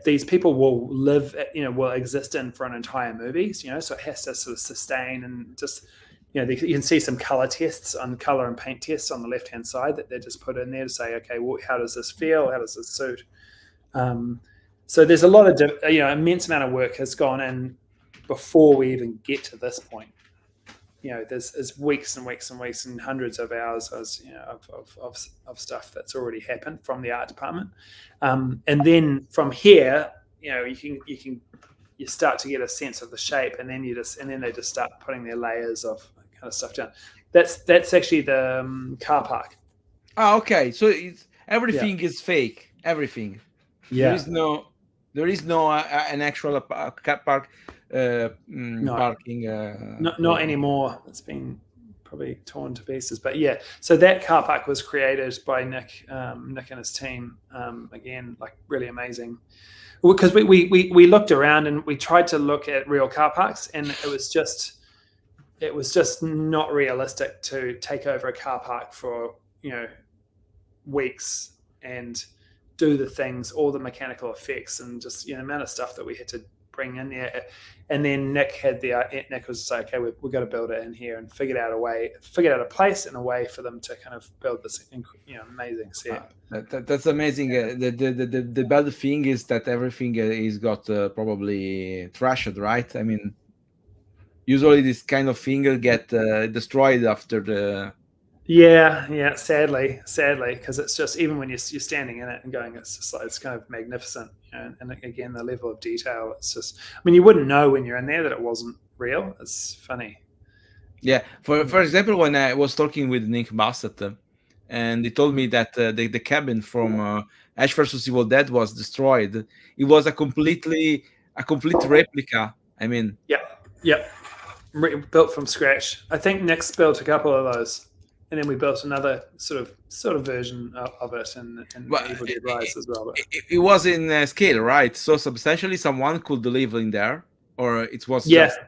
these people will live, will exist in for an entire movie. So it has to sort of sustain, and just you can see some color and paint tests on the left hand side that they just put in there to say, okay, well, how does this feel? How does this suit? So there's a lot of immense amount of work has gone in before we even get to this point. There's weeks and weeks and weeks and hundreds of hours of stuff that's already happened from the art department, and then from here, you start to get a sense of the shape, and then they just start putting their layers of kind of stuff down. That's actually the car park. Oh, okay. So everything is fake. Everything. Yeah. There is no an actual car park. No. Parking. Not anymore. It's been probably torn to pieces. But yeah, so that car park was created by Nick and his team. Again, like really amazing. Because we looked around and we tried to look at real car parks, and it was just not realistic to take over a car park for weeks and do the things, all the mechanical effects, and just the amount of stuff that we had to bring in there. And then Nick was just like, okay, we've got to build it in here, and figured out a place and a way for them to kind of build this amazing set. That's amazing. The bad thing is that everything is got probably trashed, right? I mean, usually this kind of thing get destroyed after the. Yeah, sadly, because it's just, even when you're standing in it and going, it's just like, it's kind of magnificent, and again, the level of detail, it's just, I mean, you wouldn't know when you're in there that it wasn't real. It's funny. Yeah, for example, when I was talking with Nick Bassett, and he told me that the cabin from Ash vs Evil Dead was destroyed. It was a complete replica. I mean, Yep, built from scratch. I think Nick's built a couple of those, and then we built another sort of version of it in well, Evil Dead Rise as well. it was in scale, right? So substantially, someone could live in there, or it was Yeah, just.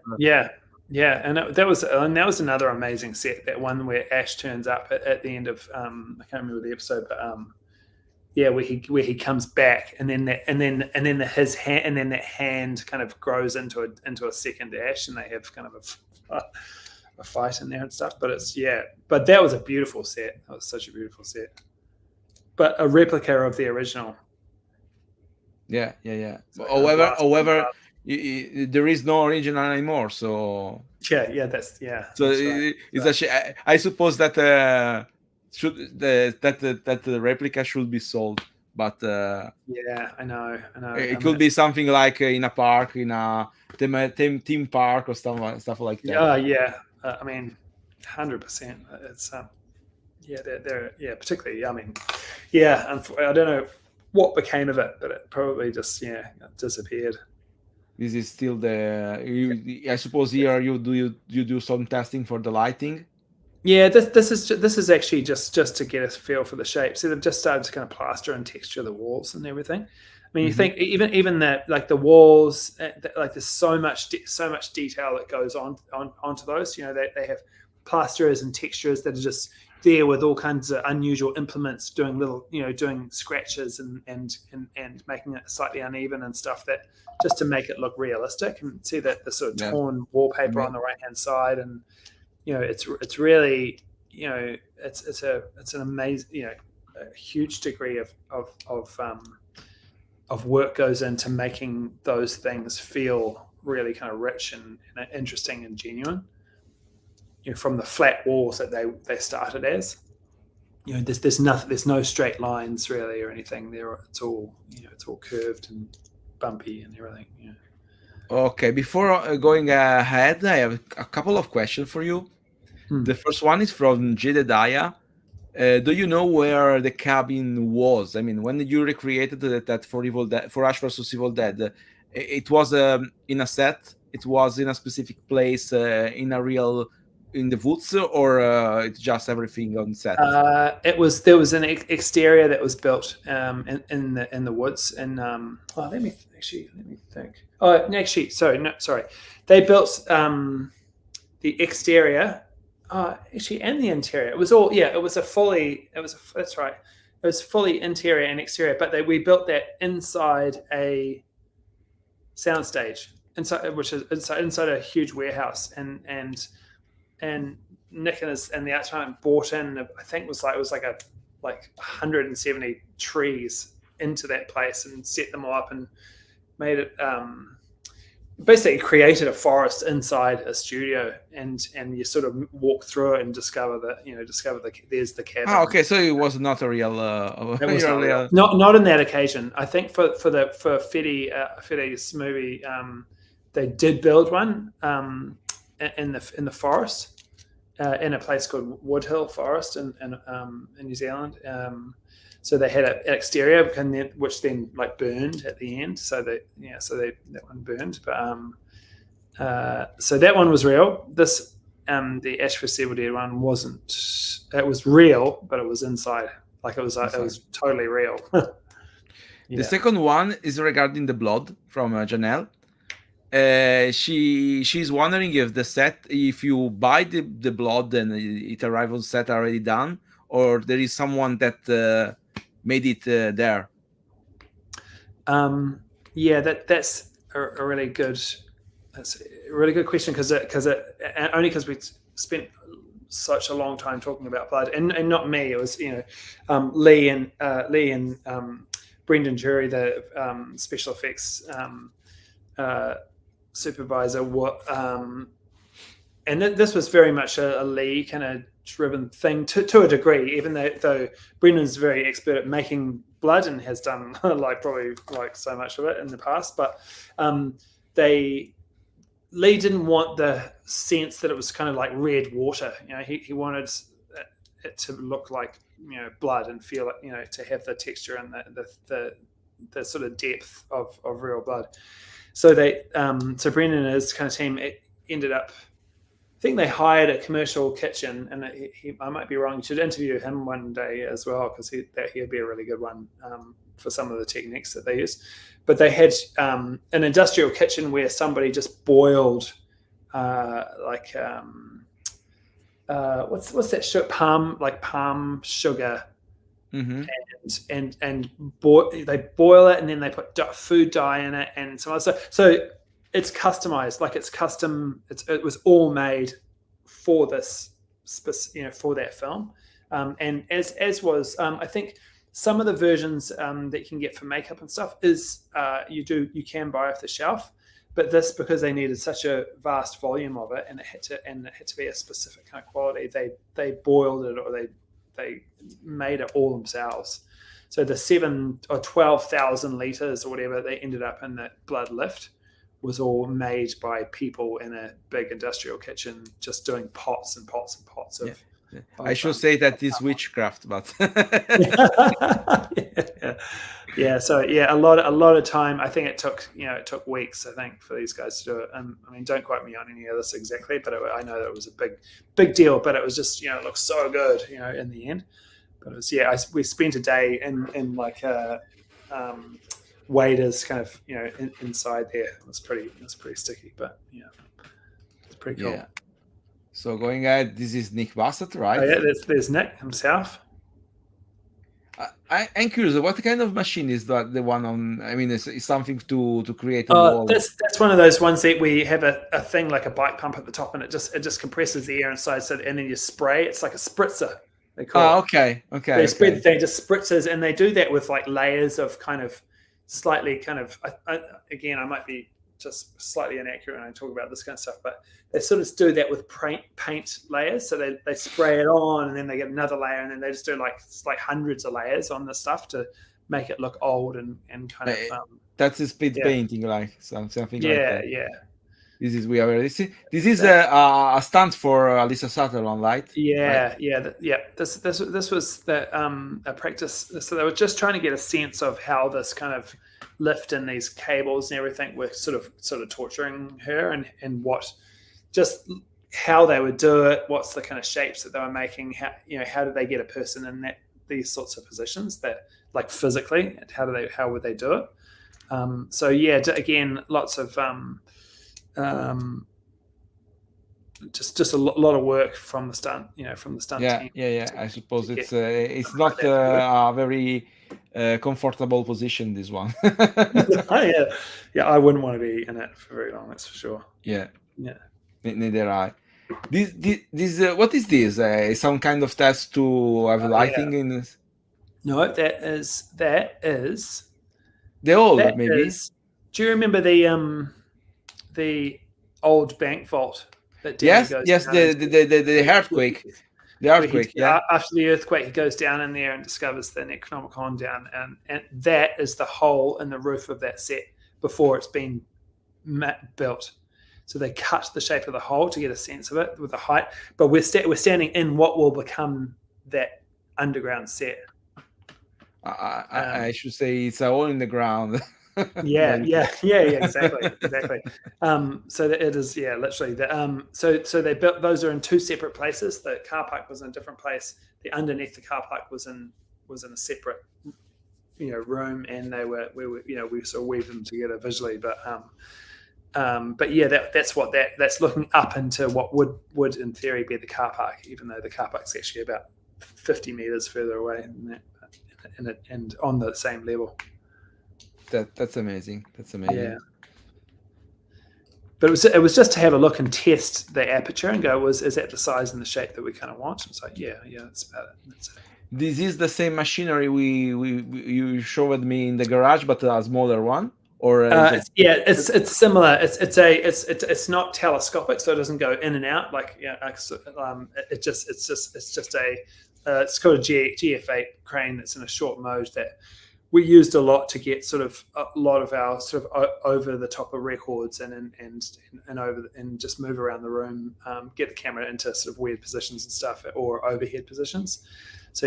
yeah, and that was another amazing set. That one where Ash turns up at the end of I can't remember the episode, but yeah, where he comes back, and then his hand, and then that hand kind of grows into a second Ash, and they have kind of a fight in there and stuff. But but that was a beautiful set. That was such a beautiful set, but a replica of the original. Yeah. However, there is no original anymore. So that's So right. it's a shame. I suppose that that the replica should be sold, but yeah, I know. it could be something like in a park, in a theme park or stuff like that. Yeah. I mean, 100%. It's they're particularly. I mean, I don't know what became of it, but it probably just disappeared. This is still I suppose here you do some testing for the lighting. Yeah, this is actually just to get a feel for the shape. So they've just started to kind of plaster and texture the walls and everything. I mean, you think even that, like the walls, like there's so much detail that goes onto those. They have plasterers and texturers that are just there with all kinds of unusual implements, doing little, doing scratches and making it slightly uneven and stuff, that just to make it look realistic. And see that the sort of torn wallpaper on the right hand side, and it's really, it's an amazing, a huge degree of work goes into making those things feel really kind of rich and interesting and genuine. From the flat walls that they started as, there's nothing, there's no straight lines really or anything there. It's all curved and bumpy and everything. Okay, before going ahead, I have a couple of questions for you. The first one is from Jedediah. Do you know where the cabin was? I mean, when you recreated that for Ash vs Evil Dead, it was in a set. It was in a specific place in the woods, or it's just everything on set? There was an exterior that was built in the woods, and let me think. Sorry. They built the exterior. Actually, and the interior. It was all, that's right. It was fully interior and exterior, but we built that inside a soundstage, which is inside a huge warehouse, and Nick and the art department bought in, I think it was like 170 trees into that place and set them all up and made it. Basically created a forest inside a studio, and you sort of walk through it and discover there's the cabin. Okay, so it was not a real. Not in that occasion. I think for Fetty's movie, they did build one in the forest, in a place called Woodhill Forest in New Zealand. So they had an exterior, which then burned at the end. So that one burned. But so that one was real. This the Ash vs Evil Dead one wasn't. It was real, but it was inside. It was totally real. The second one is regarding the blood from Janelle. She's wondering if you buy the blood and it arrives on set already done, or there is someone that made it there. That's a really good. That's a really good question because only because we spent such a long time talking about blood, and not me. It was Lee and Brendan Jury, the special effects supervisor. And this was very much a Lee kind of driven thing to a degree, even though Brendan's very expert at making blood and has done probably so much of it in the past, but Lee didn't want the sense that it was kind of like red water. He wanted it to look like blood and feel it, to have the texture and the sort of depth of real blood. So so Brendan and his kind of team ended up. I think they hired a commercial kitchen, and I might be wrong. You should interview him one day as well, because he'd be a really good one for some of the techniques that they use. But they had an industrial kitchen where somebody just boiled what's that sugar, palm sugar, Mm-hmm. and they boil it, and then they put food dye in it and so on. So it's customized, it's custom. It was all made for this, for that film, and as was I think some of the versions that you can get for makeup and stuff is you can buy off the shelf, but this, because they needed such a vast volume of it, and it had to be a specific kind of quality, they boiled it, or they made it all themselves. So the 7 or 12,000 liters or whatever they ended up in that blood lift was all made by people in a big industrial kitchen, just doing pots and pots and pots of. Yeah. I should say that is witchcraft, but yeah. So a lot of time. I think it took weeks, I think, for these guys to do it. I mean, don't quote me on any of this exactly, but I know that it was a big deal. But it was just it looked so good, in the end. But it was we spent a day in waders kind of inside there. It was pretty sticky, but it's pretty cool. Yeah. So going ahead, this is Nick Bassett, right? Oh, yeah, there's Nick himself. I'm curious, what kind of machine is that? The one on? I mean, it's something to create a wall. That's one of those ones that we have a thing like a bike pump at the top, and it just compresses the air inside, and then you spray. It's like a spritzer. They call it. Okay. They spread the thing, just spritzes, and they do that with layers of kind of slightly kind of. Again, I might be just slightly inaccurate when I talk about this kind of stuff, but they sort of do that with paint layers. So they spray it on, and then they get another layer, and then they just do like hundreds of layers on the stuff to make it look old and kind of. That's a speed painting, something like that. Yeah. This is This is a stunt for Lisa Sutherland, right? Yeah. This was a practice. So they were just trying to get a sense of how this kind of lift and these cables and everything were sort of torturing her, and how they would do it, what's the kind of shapes that they were making, how do they get a person in these sorts of positions, that physically, how would they do it? So again, lots of just a lot of work from the stunt, team. Yeah. I suppose it's not a very comfortable position, this one. I wouldn't want to be in it for very long, that's for sure. Yeah. Neither I. This what is this? Some kind of test to have lighting in this? No, that is the old, maybe. Do you remember the old bank vault that yes, the earthquake. The earthquake, After the earthquake, he goes down in there and discovers the Necronomicon down, and that is the hole in the roof of that set before it's been built. So they cut the shape of the hole to get a sense of it with the height. But we're standing in what will become that underground set. I should say it's a hole in the ground. Exactly. So that it is, literally. So they built those are in two separate places. The car park was in a different place. The underneath the car park was in a separate, room, and we sort of weave them together visually. But that's looking up into what would in theory be the car park, even though the car park's actually about 50 meters further away than that, and on the same level. That's amazing. But it was just to have a look and test the aperture and go, is that the size and the shape that we kind of want? And it's like, yeah, that's about it. That's it. This is the same machinery you showed me in the garage, but a smaller one, or it's similar. It's not telescopic, so it doesn't go in and out. Like it's called a GF8 crane that's in a short mode that we used a lot to get sort of a lot of our sort of over the top of records and over and just move around the room, get the camera into sort of weird positions and stuff or overhead positions. So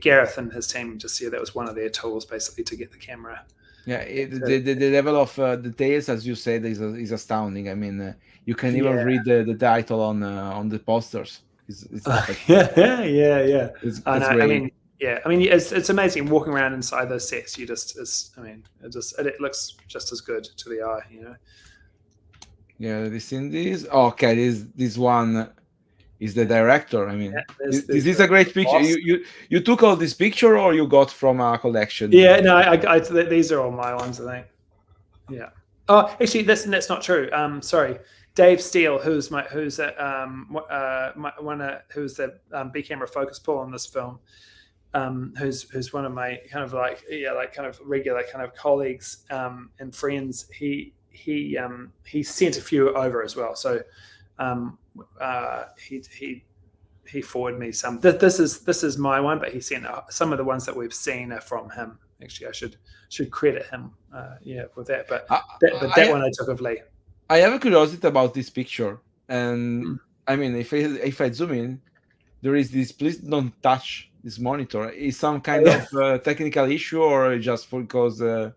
Gareth and his team that was one of their tools basically to get the camera. Yeah, the level of details, as you said, is astounding. I mean, you can even read the title on the posters. It's yeah. It's I great. mean, it's amazing walking around inside those sets. It looks just as good to the eye, you know. Yeah, have you seen this? Okay, this one is the director. I mean, this is a great picture. You took all this picture, or you got from a collection? Yeah, no, I these are all my ones, I think. Yeah. Oh, actually, that's not true. Sorry, Dave Steele, who's the B camera focus pull on this film, who's one of my kind of regular kind of colleagues and friends. He sent a few over as well. So he forwarded me some. This is my one, but he sent some of the ones that we've seen are from him. Actually, I should credit him, with that. But that one I took of Lee. I have a curiosity about this picture, and I mean, if I zoom in, there is this. Please don't touch this monitor. Is some kind of technical issue, or just because? No,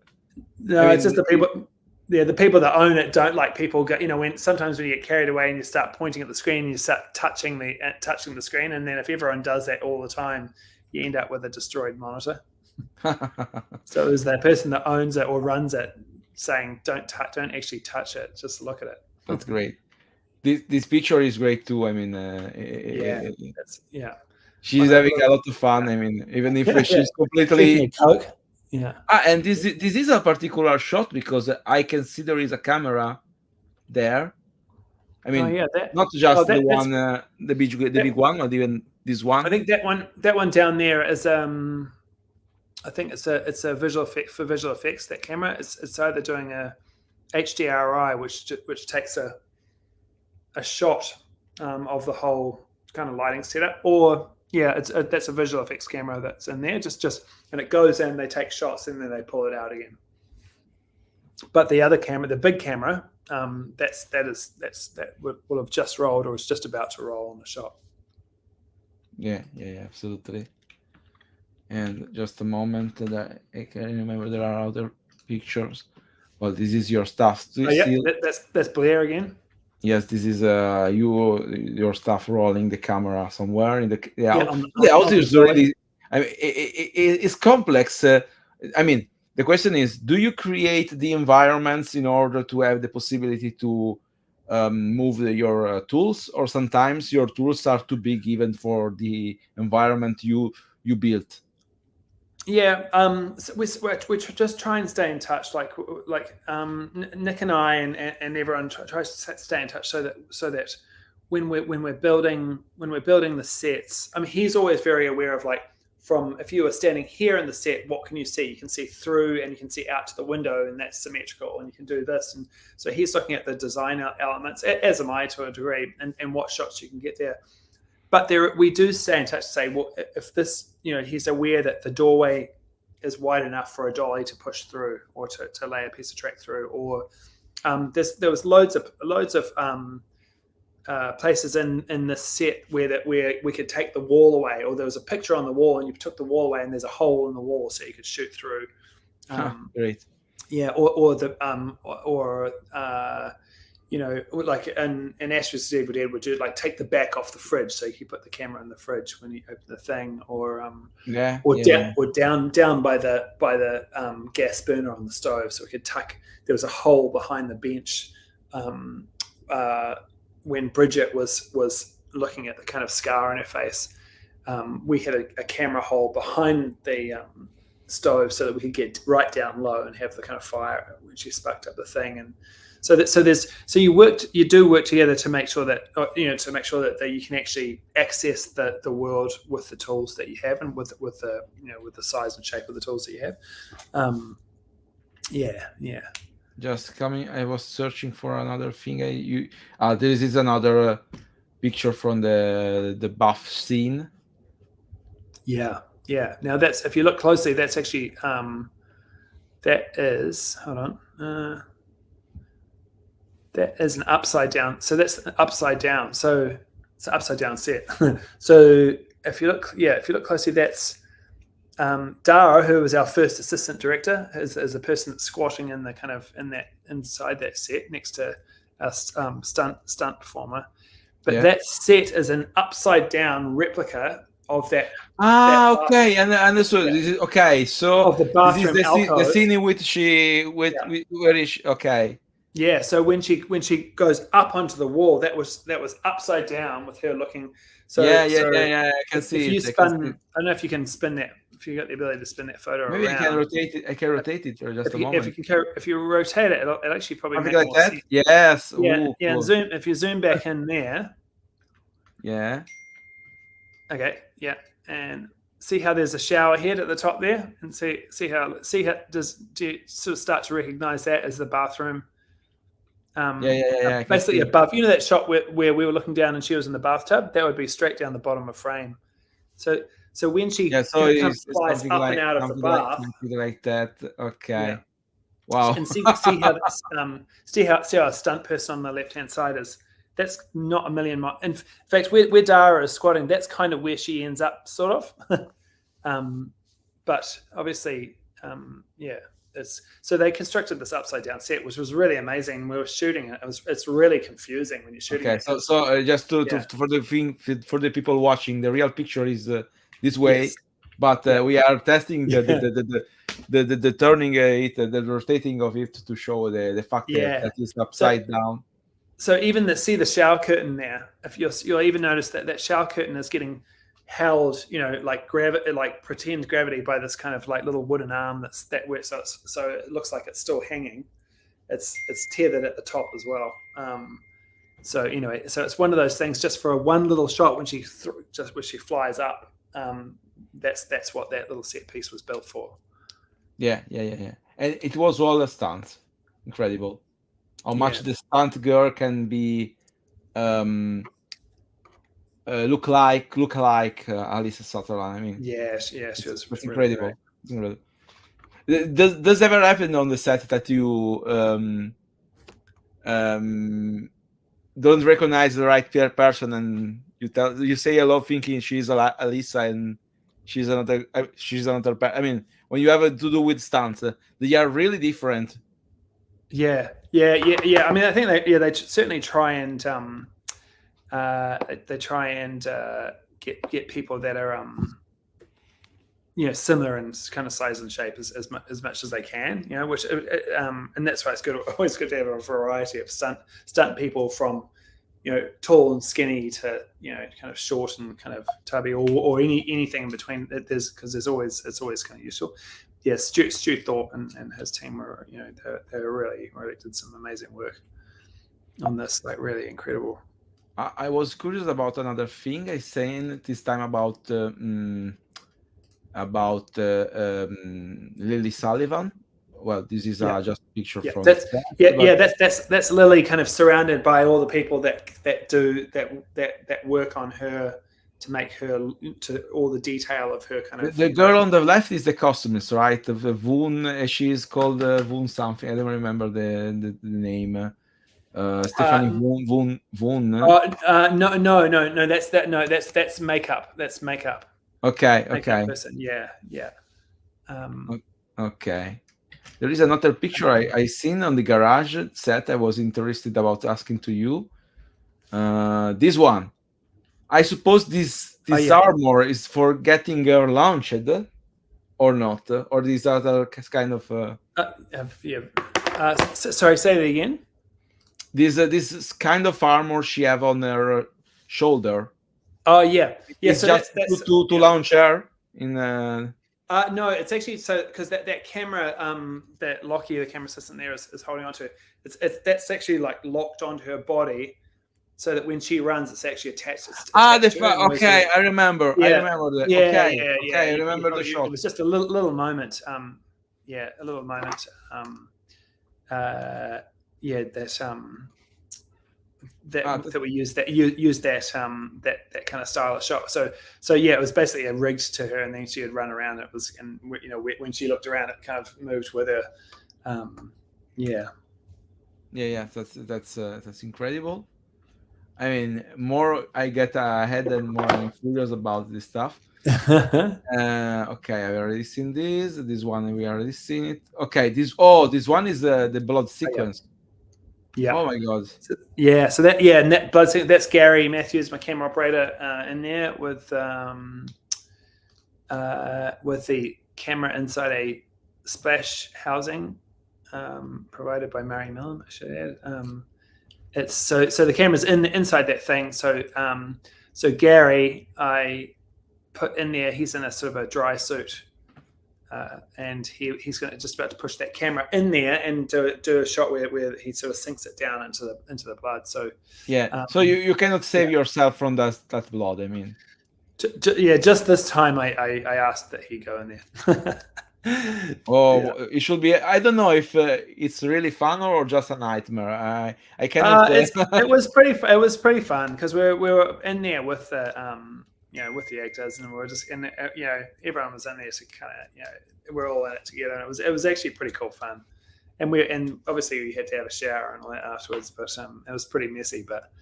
it's just the people. Yeah, the people that own it don't like people go. When sometimes when you get carried away and you start pointing at the screen, and you start touching the screen, and then if everyone does that all the time, you end up with a destroyed monitor. So there's that person that owns it or runs it saying, "Don't actually touch it. Just look at it." That's great. This picture is great too. I mean, she's having a lot of fun. I mean, even if she's completely Coke. Yeah. And this is a particular shot because I can see there is a camera there. I mean, not just the one, the big one, or even this one. I think that one down there is I think it's a visual effect for visual effects. That camera, it's either doing a HDRI, which takes a shot of the whole kind of lighting setup, or that's a visual effects camera that's in there. Just and it goes in, they take shots, and then they pull it out again. But the other camera, the big camera, that will have just rolled or is just about to roll on the shot. Yeah, absolutely. And just a moment that I can remember there are other pictures. Well, this is your stuff. That's Blair again. Yes, this is your stuff rolling the camera somewhere in the house is really. I mean, it's complex. I mean, the question is: do you create the environments in order to have the possibility to move your tools, or sometimes your tools are too big even for the environment you built? Yeah, so we just try and stay in touch, like Nick and I and everyone tries to stay in touch so that when we're building the sets, I mean, he's always very aware of from if you are standing here in the set, what can you see? You can see through and you can see out to the window, and that's symmetrical, and you can do this. And so he's looking at the design elements, as am I to a degree, and what shots you can get there. But we do stay in touch to say, well, if this, he's aware that the doorway is wide enough for a dolly to push through or to lay a piece of track through, or there was loads of places in this set where we could take the wall away, or there was a picture on the wall and you took the wall away and there's a hole in the wall so you could shoot through. Great. Yeah, like in Astro's Evil Dead would do take the back off the fridge so you could put the camera in the fridge when you open the thing, or down by the gas burner on the stove so we could tuck. There was a hole behind the bench when Bridget was looking at the kind of scar on her face. We had a camera hole behind the stove so that we could get right down low and have the kind of fire when she sparked up the thing. And So you do work together to make sure that that you can actually access the world with the tools that you have and with the size and shape of the tools that you have. Yeah. Just coming. I was searching for another thing. This is another picture from the buff scene. Yeah. Now that's, if you look closely, that's actually that is, hold on. That is an upside down. So that's an upside down. So it's an upside down set. So if you look closely, that's Dara, who was our first assistant director, is a person that's squatting in the kind of inside that set next to a stunt performer. But that set is an upside down replica of that. Okay, and so this is okay. So of the bathroom this is the alcove. scene in which where is okay. Yeah, so when she goes up onto the wall, that was upside down with her looking. So yeah, I can see if it. you spun, I don't know if you can spin that. If you got the ability to spin that photo Maybe around, I can rotate it. I can rotate it for just a moment. If you rotate it, it'll actually probably Something make like more that. sense. Yes. Yeah, Ooh, yeah. cool. And zoom. If you zoom back in there. Yeah. Okay. Yeah, and see how there's a shower head at the top there, and see how do you sort of start to recognize that as the bathroom? Yeah. Basically above, that shot where we were looking down and she was in the bathtub, that would be straight down the bottom of frame. So when she it's flies something up like and out of the bath, something like that. Okay. Yeah. Wow. And see how a stunt person on the left hand side is. That's not a million miles. In fact, where Dara is squatting, that's kind of where she ends up, sort of. But obviously, so they constructed this upside down set, which was really amazing. We were shooting it. It's really confusing when you're shooting it. So just for the people watching, the real picture is this way, yes. but we are testing the turning it, the rotating of it to show the fact that it's upside down. So even the shower curtain there, if you'll even notice that shower curtain is getting held, like gravity, like pretend gravity, by this kind of like little wooden arm so it looks like it's still hanging. It's tethered at the top as well. So it's one of those things. Just for one little shot when she flies up, that's what that little set piece was built for. Yeah. And it was all a stunt. Incredible. How much the stunt girl can be look like Alyssa Sutherland. I mean, she was incredible. Does ever happen on the set that you don't recognize the right person and you say hello thinking she's Alyssa and she's another person? I mean, when you have to do with stunts, they are really different. Yeah. I mean, I think they certainly try and get people that are similar in kind of size and shape as much as they can, which and that's why it's always good to have a variety of stunt people, from tall and skinny to kind of short and kind of tubby, or anything in between. It's always kind of useful. Yeah, Stu Thorpe and his team were they really did some amazing work on this, like really incredible. I was curious about another thing. I saying this time about Lily Sullivan. Well, this is just a picture from that's Lily, kind of surrounded by all the people that work on her to make her, to all the detail of her kind of. The girl on the left is the costumist, right? The Voon, she is called Voon something. I don't remember the name. Stephanie Voon. No. That's makeup. That's makeup. Okay. Makeup person. Yeah. Okay. There is another picture I seen on the garage set. I was interested about asking to you. This one. I suppose this armor is for getting her launched, or not, or this other kind of. Sorry, say that again. This kind of armor she have on her shoulder. Oh yeah. It's so just that's to launch her in. No, it's actually so because that camera, that Lockie, the camera assistant there, is holding onto. It's that's actually like locked onto her body, so that when she runs, it's actually attached. It's attached to her. And Okay, I remember. I yeah, remember that. yeah, Okay, yeah, yeah. okay, I remember the It shot. was just a little moment. Yeah, a little moment. Yeah, that we used that that kind of style of shot. So yeah, it was basically a rigged to her, and then she would run around. It was, and when she looked around, it kind of moved with her. Yeah. Yeah, that's incredible. I mean, more I get ahead, and more I'm curious about this stuff. Okay, I've already seen this. This one we already seen it. Okay, this one is the blood Yeah. sequence. Yeah. Oh my god. Yeah. So that and that blood. That's Gary Matthews, my camera operator, in there with the camera inside a splash housing, provided by Mary Millen, I should add. It's so the camera's inside that thing. So Gary, I put in there. He's in a sort of a dry suit, and he's going to just about to push that camera in there and do a shot where he sort of sinks it down into the blood. So Yeah. So you cannot save yourself from that blood. I mean. Yeah, just this time I asked that he go in there. Oh, it should be. I don't know if it's really fun or just a nightmare. I cannot. It was pretty fun because we were in there with the with the actors, and we were just in everyone was in there, so kind of we're all in it together, and it was actually pretty cool fun. And obviously we had to have a shower and all that afterwards, but it was pretty messy, but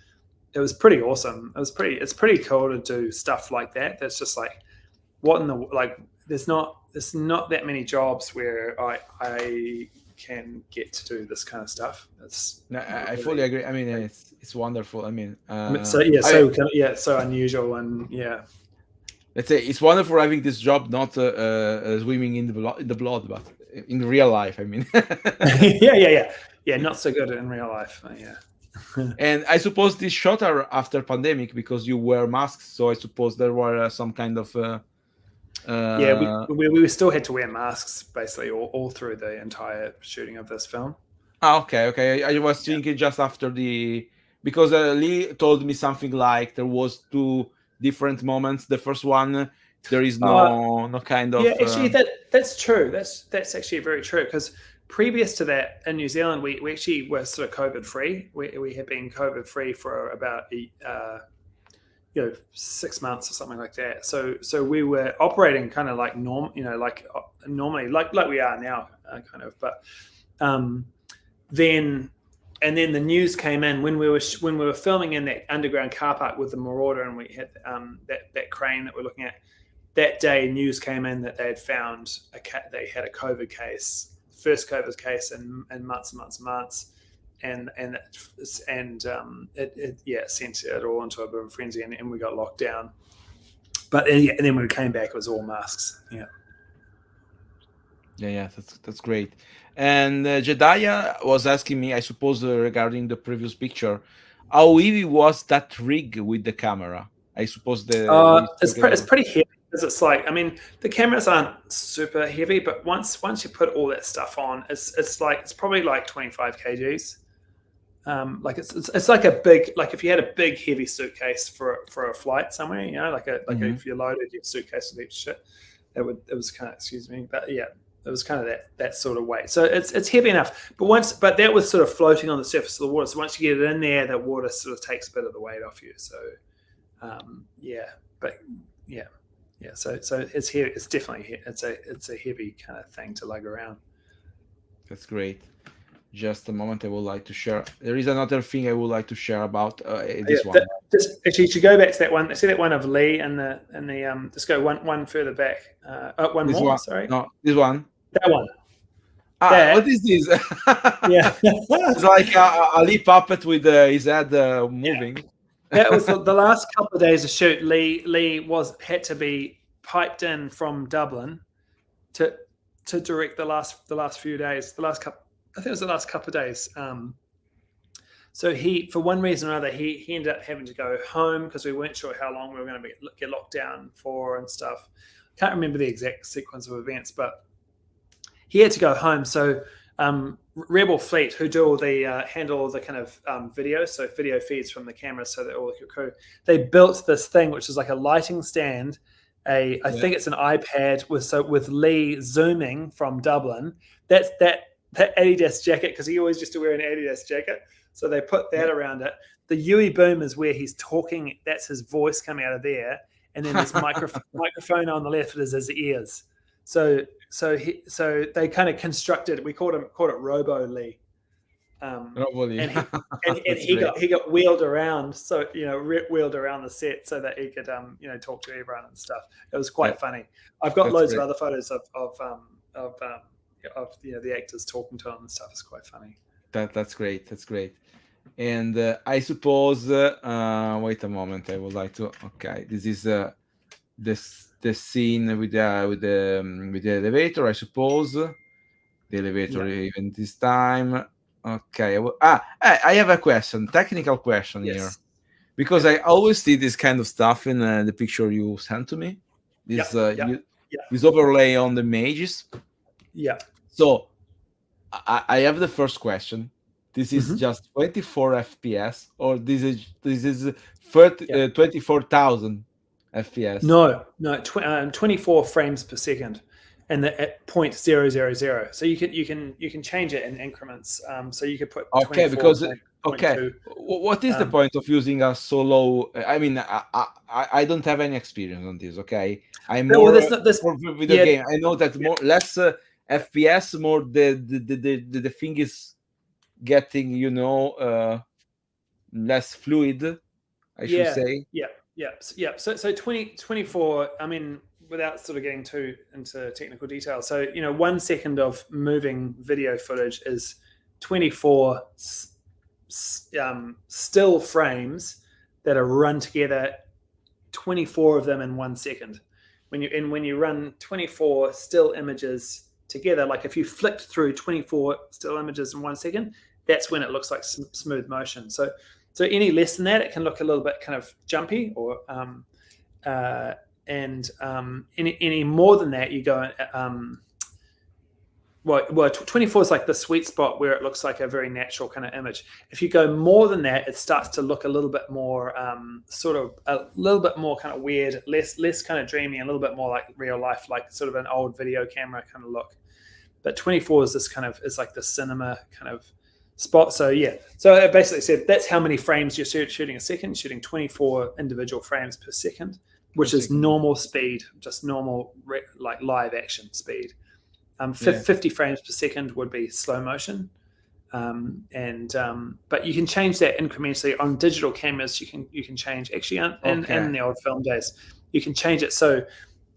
it was pretty awesome. It's pretty cool to do stuff like that. That's just like what in the like. There's not that many jobs where I can get to do this kind of stuff. I fully agree. I mean, it's wonderful. I mean, so unusual, and let's say it's wonderful having this job, not swimming in the blood, but in real life. I mean, yeah, not so good in real life. Yeah. And I suppose these shots are after pandemic because you wear masks. So I suppose there were some kind of. We still had to wear masks basically all through the entire shooting of this film. Okay. I was thinking just after because Lee told me something like there was two different moments. The first one, there is no kind of. Yeah, actually, that's true. That's actually very true because previous to that in New Zealand, we actually were sort of COVID free. We had been COVID free for about 6 months or something like that. So we were operating kind of like normally like we are now, kind of. But then the news came in when we were filming in that underground car park with the Marauder, and we had that crane that we're looking at. That day, news came in that they had found they had a COVID case, first COVID case in months and months and months. And it sent it all into a bit of a frenzy, and we got locked down. But and then when we came back, it was all masks. Yeah, that's great. And Jedediah was asking me, I suppose, regarding the previous picture, how heavy was that rig with the camera? I suppose it's pretty heavy because it's like, I mean, the cameras aren't super heavy, but once you put all that stuff on, it's probably like 25 kgs. Like it's like a big, like if you had a big heavy suitcase for a flight somewhere, if you loaded your suitcase with heaps of shit, it was kind of, excuse me, but yeah, it was kind of that sort of weight. So it's heavy enough, but that was sort of floating on the surface of the water. So once you get it in there, the water sort of takes a bit of the weight off you. So so it's heavy. It's definitely it's a heavy kind of thing to lug around. That's great. Just a moment, I would like to share. There is another thing I would like to share about this one. Actually, you should go back to that one. See that one of Lee and the just go one further back. One this more. One. Sorry. No, this one. That one. What is this? Yeah. It's like a Lee puppet with his head moving. That was the last couple of days of shoot. Lee had to be piped in from Dublin to direct the last few days. I think it was the last couple of days. So he, for one reason or another, he ended up having to go home because we weren't sure how long we were going to get locked down for and stuff. can't remember the exact sequence of events, but he had to go home. So Rebel Fleet, who do all the handle all the kind of video, so video feeds from the camera, so that all the crew, they built this thing which is like a lighting stand. I think it's an iPad with Lee zooming from Dublin. That's that Adidas jacket, because he always used to wear an Adidas jacket. So they put that around it. The Yui boom is where he's talking. That's his voice coming out of there, and then this microphone on the left is his ears. So they kind of constructed. We called it Robo Lee. And he got wheeled around, so wheeled around the set so that he could talk to everyone and stuff. It was quite funny. I've got loads of other photos of the actors talking to him and stuff. It's quite funny. That's great. That's great. And I suppose wait a moment. I would like to. Okay, this is the scene with the elevator. I suppose the elevator even this time. Okay. I have a question, technical question here, because I always see this kind of stuff in the picture you sent to me. This this overlay on the images. Yeah. So I have the first question. This is just 24 FPS, or this is 24,000 FPS? No, 24 frames per second, and at 0.000. So you can change it in increments. So you could put what is the point of using a so low? I mean, I don't have any experience on this. Okay, I'm more for video game. I know that less FPS, more the thing is getting less fluid, I should say. So 24, I mean, without sort of getting too into technical detail, so 1 second of moving video footage is 24 still frames that are run together, 24 of them in 1 second. When you run 24 still images together, like if you flicked through 24 still images in 1 second, that's when it looks like smooth motion. So any less than that, it can look a little bit kind of jumpy, or any more than that, you go 24 is like the sweet spot where it looks like a very natural kind of image. If you go more than that, it starts to look a little bit more sort of a little bit more kind of weird, less kind of dreamy, a little bit more like real life, like sort of an old video camera kind of look. But 24 is is like the cinema kind of spot. So I basically said that's how many frames you're shooting a second, shooting 24 individual frames per second, which is normal speed, just normal like live action speed. 50 frames per second would be slow motion, but you can change that incrementally on digital cameras. You can change actually, and in the old film days, you can change it. So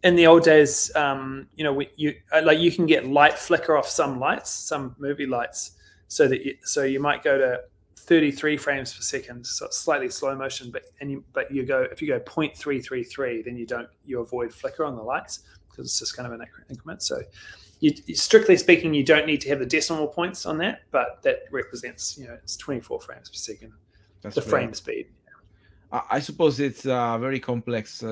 in the old days, you can get light flicker off some lights, some movie lights, so you might go to 33 frames per second, so it's slightly slow motion, if you go 0.333, then you avoid flicker on the lights, because it's just kind of an increment. So strictly speaking, you don't need to have the decimal points on that, but that represents it's 24 frames per second. That's the frame speed. I suppose it's a very complex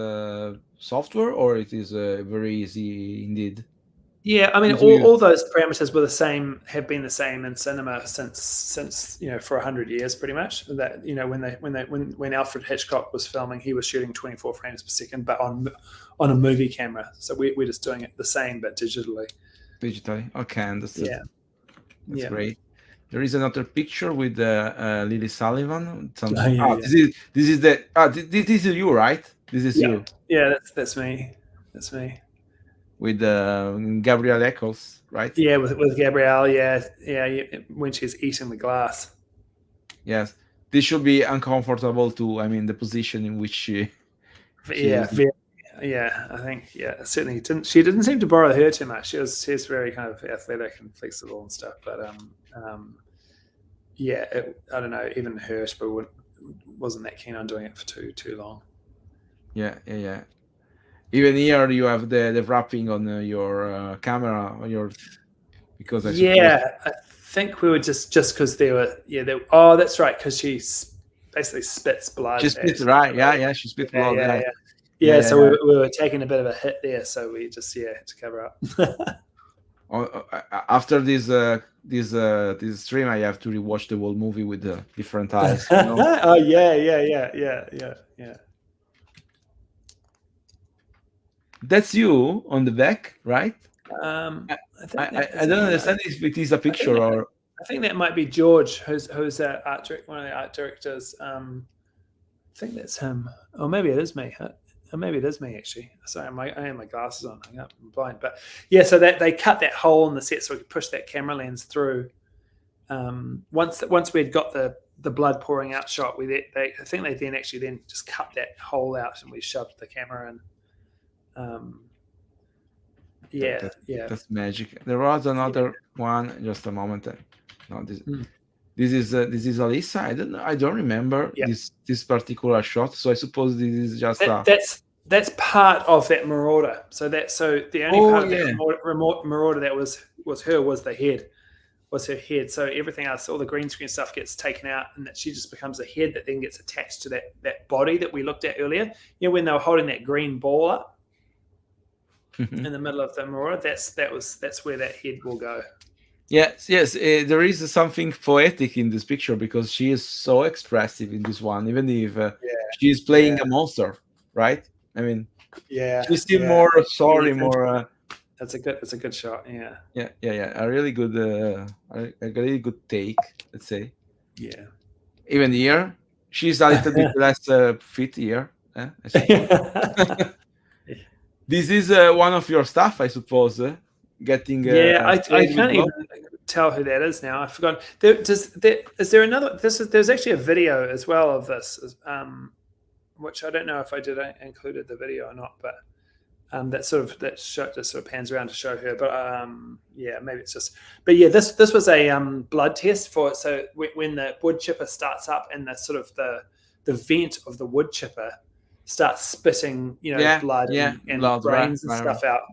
software, or it is very easy indeed. Yeah, I mean, all those parameters have been the same in cinema since for 100 years, pretty much. That when Alfred Hitchcock was filming, he was shooting 24 frames per second, but on a movie camera. So we're just doing it the same, but digitally. Okay, understood. That's great. There is another picture with Lily Sullivan. This is you, right? This is you. Yeah, that's me. That's me. With Gabrielle Eccles, right? Yeah, with Gabrielle. Yeah, when she's eating the glass. Yes, this should be uncomfortable too. I mean, the position in which she I think certainly didn't. She didn't seem to borrow her too much. She's very kind of athletic and flexible and stuff. But I don't know. Even Hirsch wasn't that keen on doing it for too long. Yeah. Even here, you have the wrapping on your camera, because I think we were just because they were that's right, because she basically spits blood. She spits, right? Yeah, she spits blood. Yeah, yeah, so yeah. we were taking a bit of a hit there, so we just had to cover up. After this stream, I have to rewatch the whole movie with different eyes. Oh yeah. That's you on the back, right? I, I think that I is don't that. understand if it is a I think picture that or. I think that might be George, who's that one of the art directors. I think that's him, or maybe it is me. Or maybe it is me actually. Sorry, I have my glasses on. I'm blind, but yeah. So that they cut that hole in the set so we could push that camera lens through. Once we'd got the blood pouring out shot, I think they then just cut that hole out and we shoved the camera in. that, Yeah, that, yeah. that's magic. There was Yeah. another one. Just a moment. No, this is Alyssa. I don't remember Yeah. this particular shot. So I suppose this is just a. That's part of that marauder. So the only Oh part of that yeah. marauder that was her was the head. Was her head. So everything else, all the green screen stuff gets taken out, and that she just becomes a head that then gets attached to that body that we looked at earlier. You know, when they were holding that green ball up in the middle of the marauder, that's where that head will go. Yes, yes. There is something poetic in this picture because she is so expressive in this one, even if she is playing a monster, right? I mean, she seems more sorry, more. That's a good shot. Yeah. Yeah. A really good, a really good take. Let's say. Yeah. Even here, she's a little bit less fit here, I suppose. This is one of your staff, I suppose. Getting Yeah, I sprayed with can't blood. even tell who that is now. I forgot. Is there another? There's actually a video as well of this, which I don't know if I included the video or not, but that sort of pans around to show her. But yeah, maybe it's just. But yeah, this was a blood test for so when the wood chipper starts up and the sort of the vent of the wood chipper starts spitting, blood and Blood, brains and right. stuff out.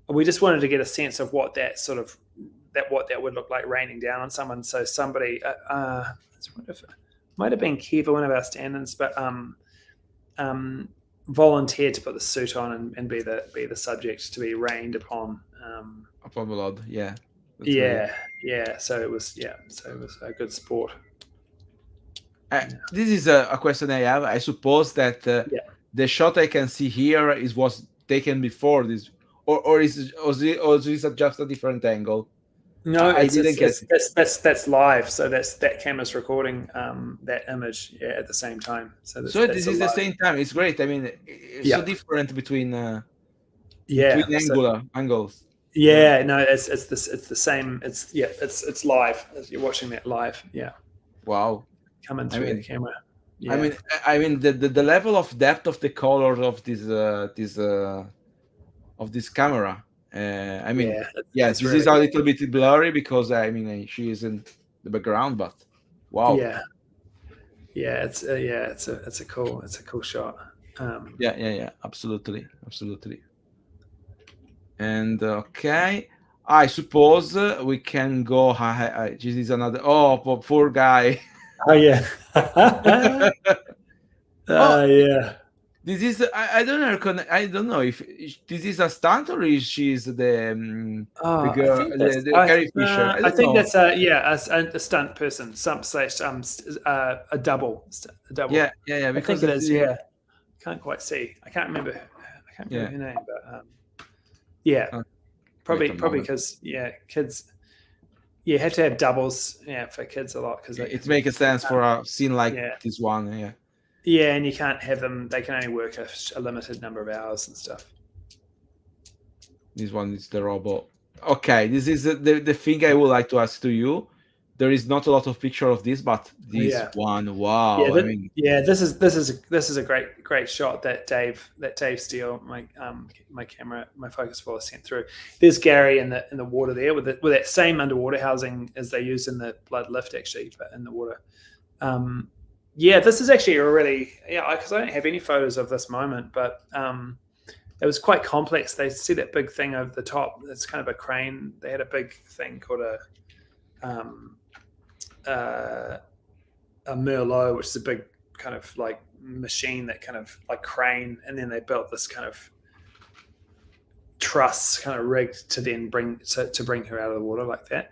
We just wanted to get a sense of what that would look like raining down on someone. So somebody, I wonder if it might have been Kiva, one of our stand-ins, but volunteered to put the suit on and be the subject to be rained upon. Upon blood, yeah. Yeah. So it was a good sport. This is a question I have. I suppose that the shot I can see here was taken before this, or is it just a different angle? No, I didn't get it. That's live. So that camera's recording that image at the same time. So this is the same time. It's great. I mean, it's so different between angles. Yeah, no, it's the same. It's live. You're watching that live. Yeah. Wow. Coming through the camera. Yeah. I mean the level of depth of the color of this camera. This really is a little bit blurry because she is in the background, but wow. Yeah, it's a cool shot. Yeah, absolutely. And okay, I suppose we can go. This is another. Oh, poor guy. Oh yeah. Yeah. This is I don't know if this is a stunt or if she's the girl, the Carrie Fisher. I think know. that's a stunt person, a double. Yeah. I think it is. Yeah, can't quite see. I can't remember her name, but probably because kids. You have to have doubles, for kids a lot because it makes sense for a scene like this one. Yeah, and you can't have them. They can only work a limited number of hours and stuff. This one is the robot. Okay, this is the thing I would like to ask to you. There is not a lot of picture of this, but this one, wow! This is a great shot that Dave Steele, my camera, my focus follower sent through. There's Gary in the water there with that same underwater housing as they used in the blood lift, actually, but in the water. This is actually a really because I don't have any photos of this moment, but it was quite complex. They see that big thing over the top. It's kind of a crane. They had a big thing called a Merlot, which is a big kind of like machine, that kind of like crane, and then they built this kind of truss kind of rig to then to bring her out of the water like that.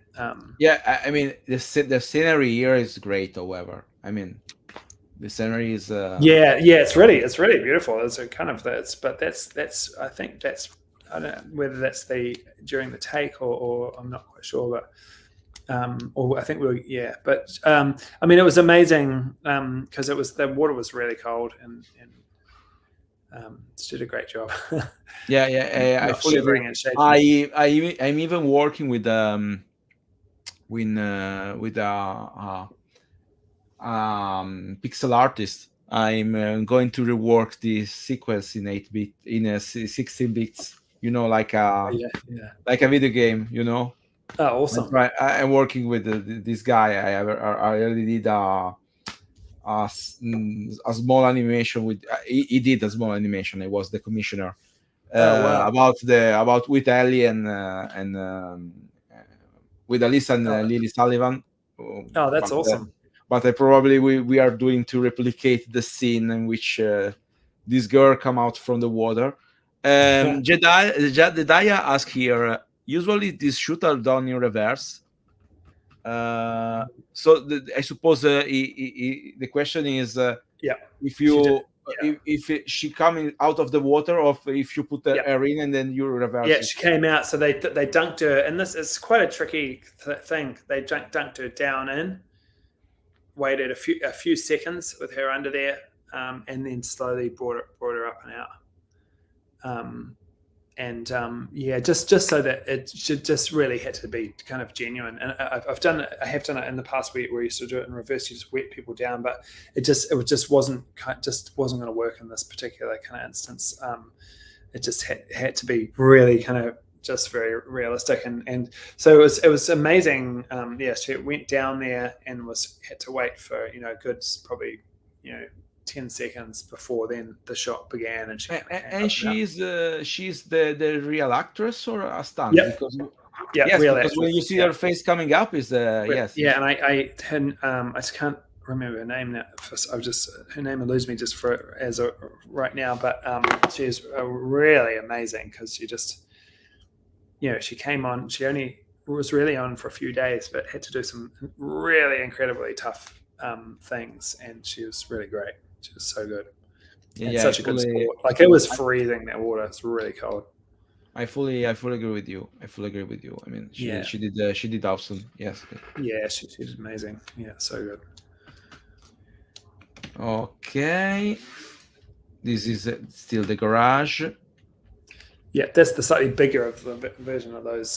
Yeah, I mean the scenery here is great. However, I mean the scenery is Yeah, it's really beautiful. It's a kind of but that's I think that's, I don't know whether that's the during the take, or I'm not quite sure, but or I think but I mean, it was amazing because the water was really cold, and she did a great job. yeah, I Not fully agree. shivering and shaking. I'm even working with pixel artist. I'm going to rework the sequence in 8-bit, in 16 bits. You know, Yeah. like a video game. You know, Oh, awesome. I'm working with this guy. I already did a small animation with. He did a small animation. I was the commissioner Oh, wow. about with Ellie and with Alyssa and Oh, Lily Sullivan. that's awesome. But I probably we are doing to replicate the scene in which this girl come out from the water. Jedediah asked here. Usually these shoots are done in reverse. So I suppose the question is Yeah, if she did. you Yeah, she coming out of the water, or if you put yeah. her in and then you reverse Yeah, it. she came out. So they dunked her, and this is quite a tricky thing. They dunked her down in, waited a few seconds with her under there, and then slowly brought her up and out. Yeah, just so that it should just really had to be kind of genuine. And I have done it in the past where you used to do it in reverse. You just wet people down, but it just wasn't going to work in this particular kind of instance. It just had to be really kind of just very realistic, and so it was amazing. She went down there and had to wait for good probably 10 seconds before then the shot began, and she kind of came And up she's the real actress or a stunt? Yep. Because Yeah, yes, real because when you actress. see Yeah. her face coming up, is yes. Yeah, and I just can't remember her name now. Her name eludes me just for as a right now, but she's really amazing because she just she came on. She only was really on for a few days, but had to do some really incredibly tough things, and she was really great. She was so good. And such a good sport. Like, it was freezing, that water. It's really cold. I fully agree with you. I mean, she did awesome. Yes. Yeah, she's amazing. Yeah, so good. Okay. This is still the garage. Yeah, that's the slightly bigger of the version of those.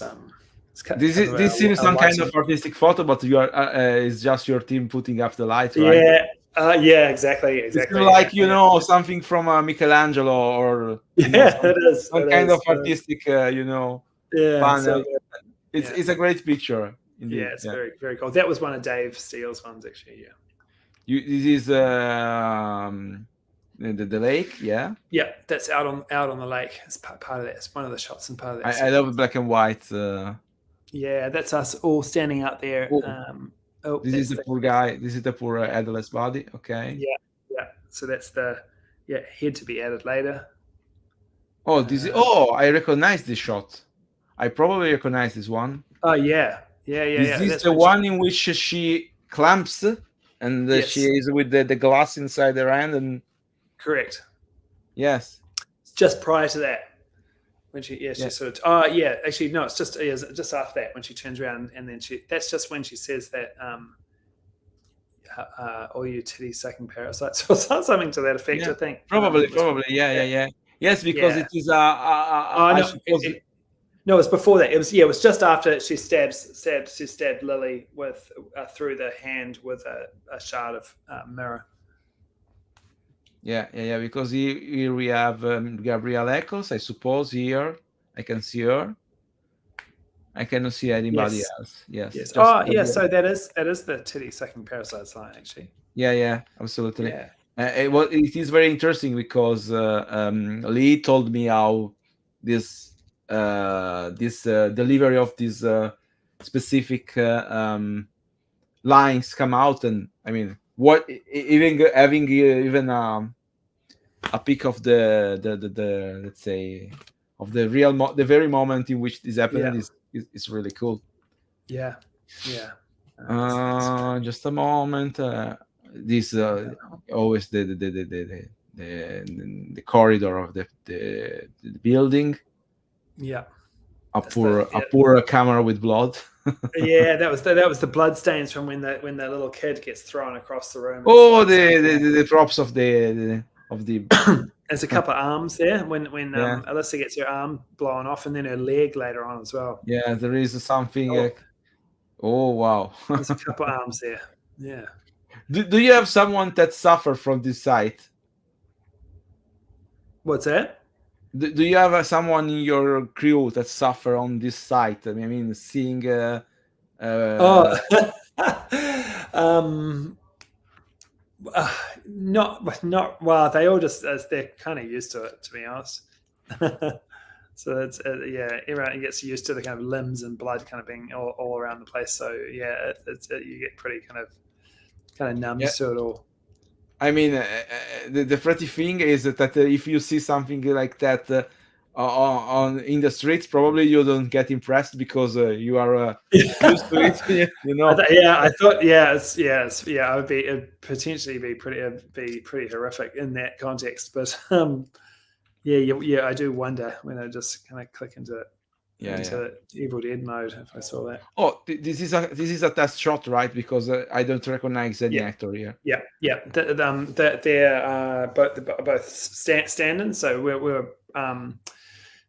This seems some kind of artistic photo, but you are it's just your team putting up the light, right? Yeah, exactly. It's like something from Michelangelo, or it is some kind of artistic, Yeah, panel. So It's a great picture, indeed. Yeah, it's very, very cool. That was one of Dave Steele's ones, actually. Yeah. This is the lake, yeah. Yeah, that's out on the lake. It's part of that. It's one of the shots and part of that. I love black and white. Yeah, that's us all standing out there. This is the poor guy. This is the poor headless body. Okay. Yeah. So that's the head to be added later. Oh, I recognize this shot. I probably recognize this one. Oh yeah. Is this the one in which she clamps and she is with the glass inside her hand? And correct. Yes. Just prior to that, when she sort of actually no, it's just after that when she turns around, and then that's just when she says that all you titty sucking parasites or something to that effect. I think probably yeah. Yes, because it is no, it was before that. It was just after she stabbed Lily with through the hand with a shard of mirror. Yeah. Because here we have Gabrielle Eccles, I suppose. Here I can see her. I cannot see anybody else. Yes. So that is the titty sucking parasites line, actually. Yeah, absolutely. Yeah. It is very interesting because Lee told me how this delivery of these specific lines come out, and I mean what even having even a peek of the let's say of the real the very moment in which this happened is really cool. Yeah. That's Just a moment. This always the corridor of the building. Yeah. A poor camera with blood. Yeah, that was the blood stains from when that little kid gets thrown across the room. Oh, the props of the There's a couple of arms there when yeah. Alyssa gets her arm blown off, and then her leg later on as well. Yeah, there is something. Oh wow! There's a couple of arms there. Yeah. Do you have someone that suffer from this site? What's that? Do you have someone in your crew that suffer on this site? I mean, seeing. Not well. They all just they're kind of used to it, to be honest. So that's everyone gets used to the kind of limbs and blood kind of being all around the place. So yeah, you get pretty kind of numb to it all. I mean, the pretty thing is that if you see something like that on in the streets, probably you don't get impressed because you are used to it. You know. I thought I would potentially be pretty horrific in that context, but I do wonder when I just kind of click into Evil Dead mode if I saw that. Oh, this is a test shot, right? Because I don't recognize any actor here. Yeah. They're both stand-ins. So we're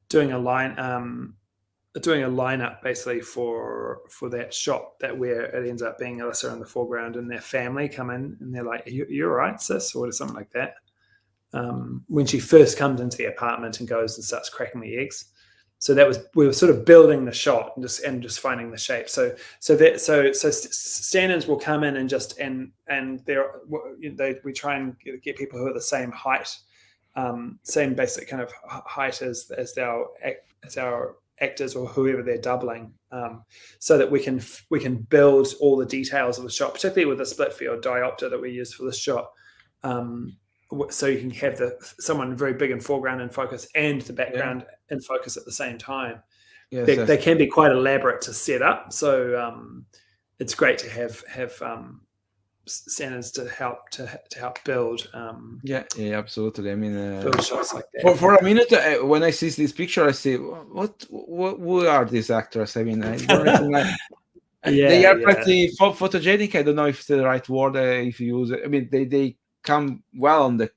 doing a lineup basically for that shot that where it ends up being Alyssa in the foreground and their family come in and they're like, "You're right, sis," or something like that. When she first comes into the apartment and goes and starts cracking the eggs. So we were sort of building the shot and just finding the shape. So stand-ins will come in and we try and get people who are the same height, same basic kind of height as our actors or whoever they're doubling, so that we can build all the details of the shot, particularly with the split field diopter that we use for this shot. So you can have someone very big in foreground in focus and the background in focus at the same time. Yes, they can be quite elaborate to set up. So it's great to have stand-ins to help build. Yeah, absolutely. I mean, build shots like that. For a minute, when I see this picture, I say, "What? Who are these actors?" I mean, I don't recognize. They are pretty photogenic. I don't know if it's the right word if you use it. I mean, they come well on the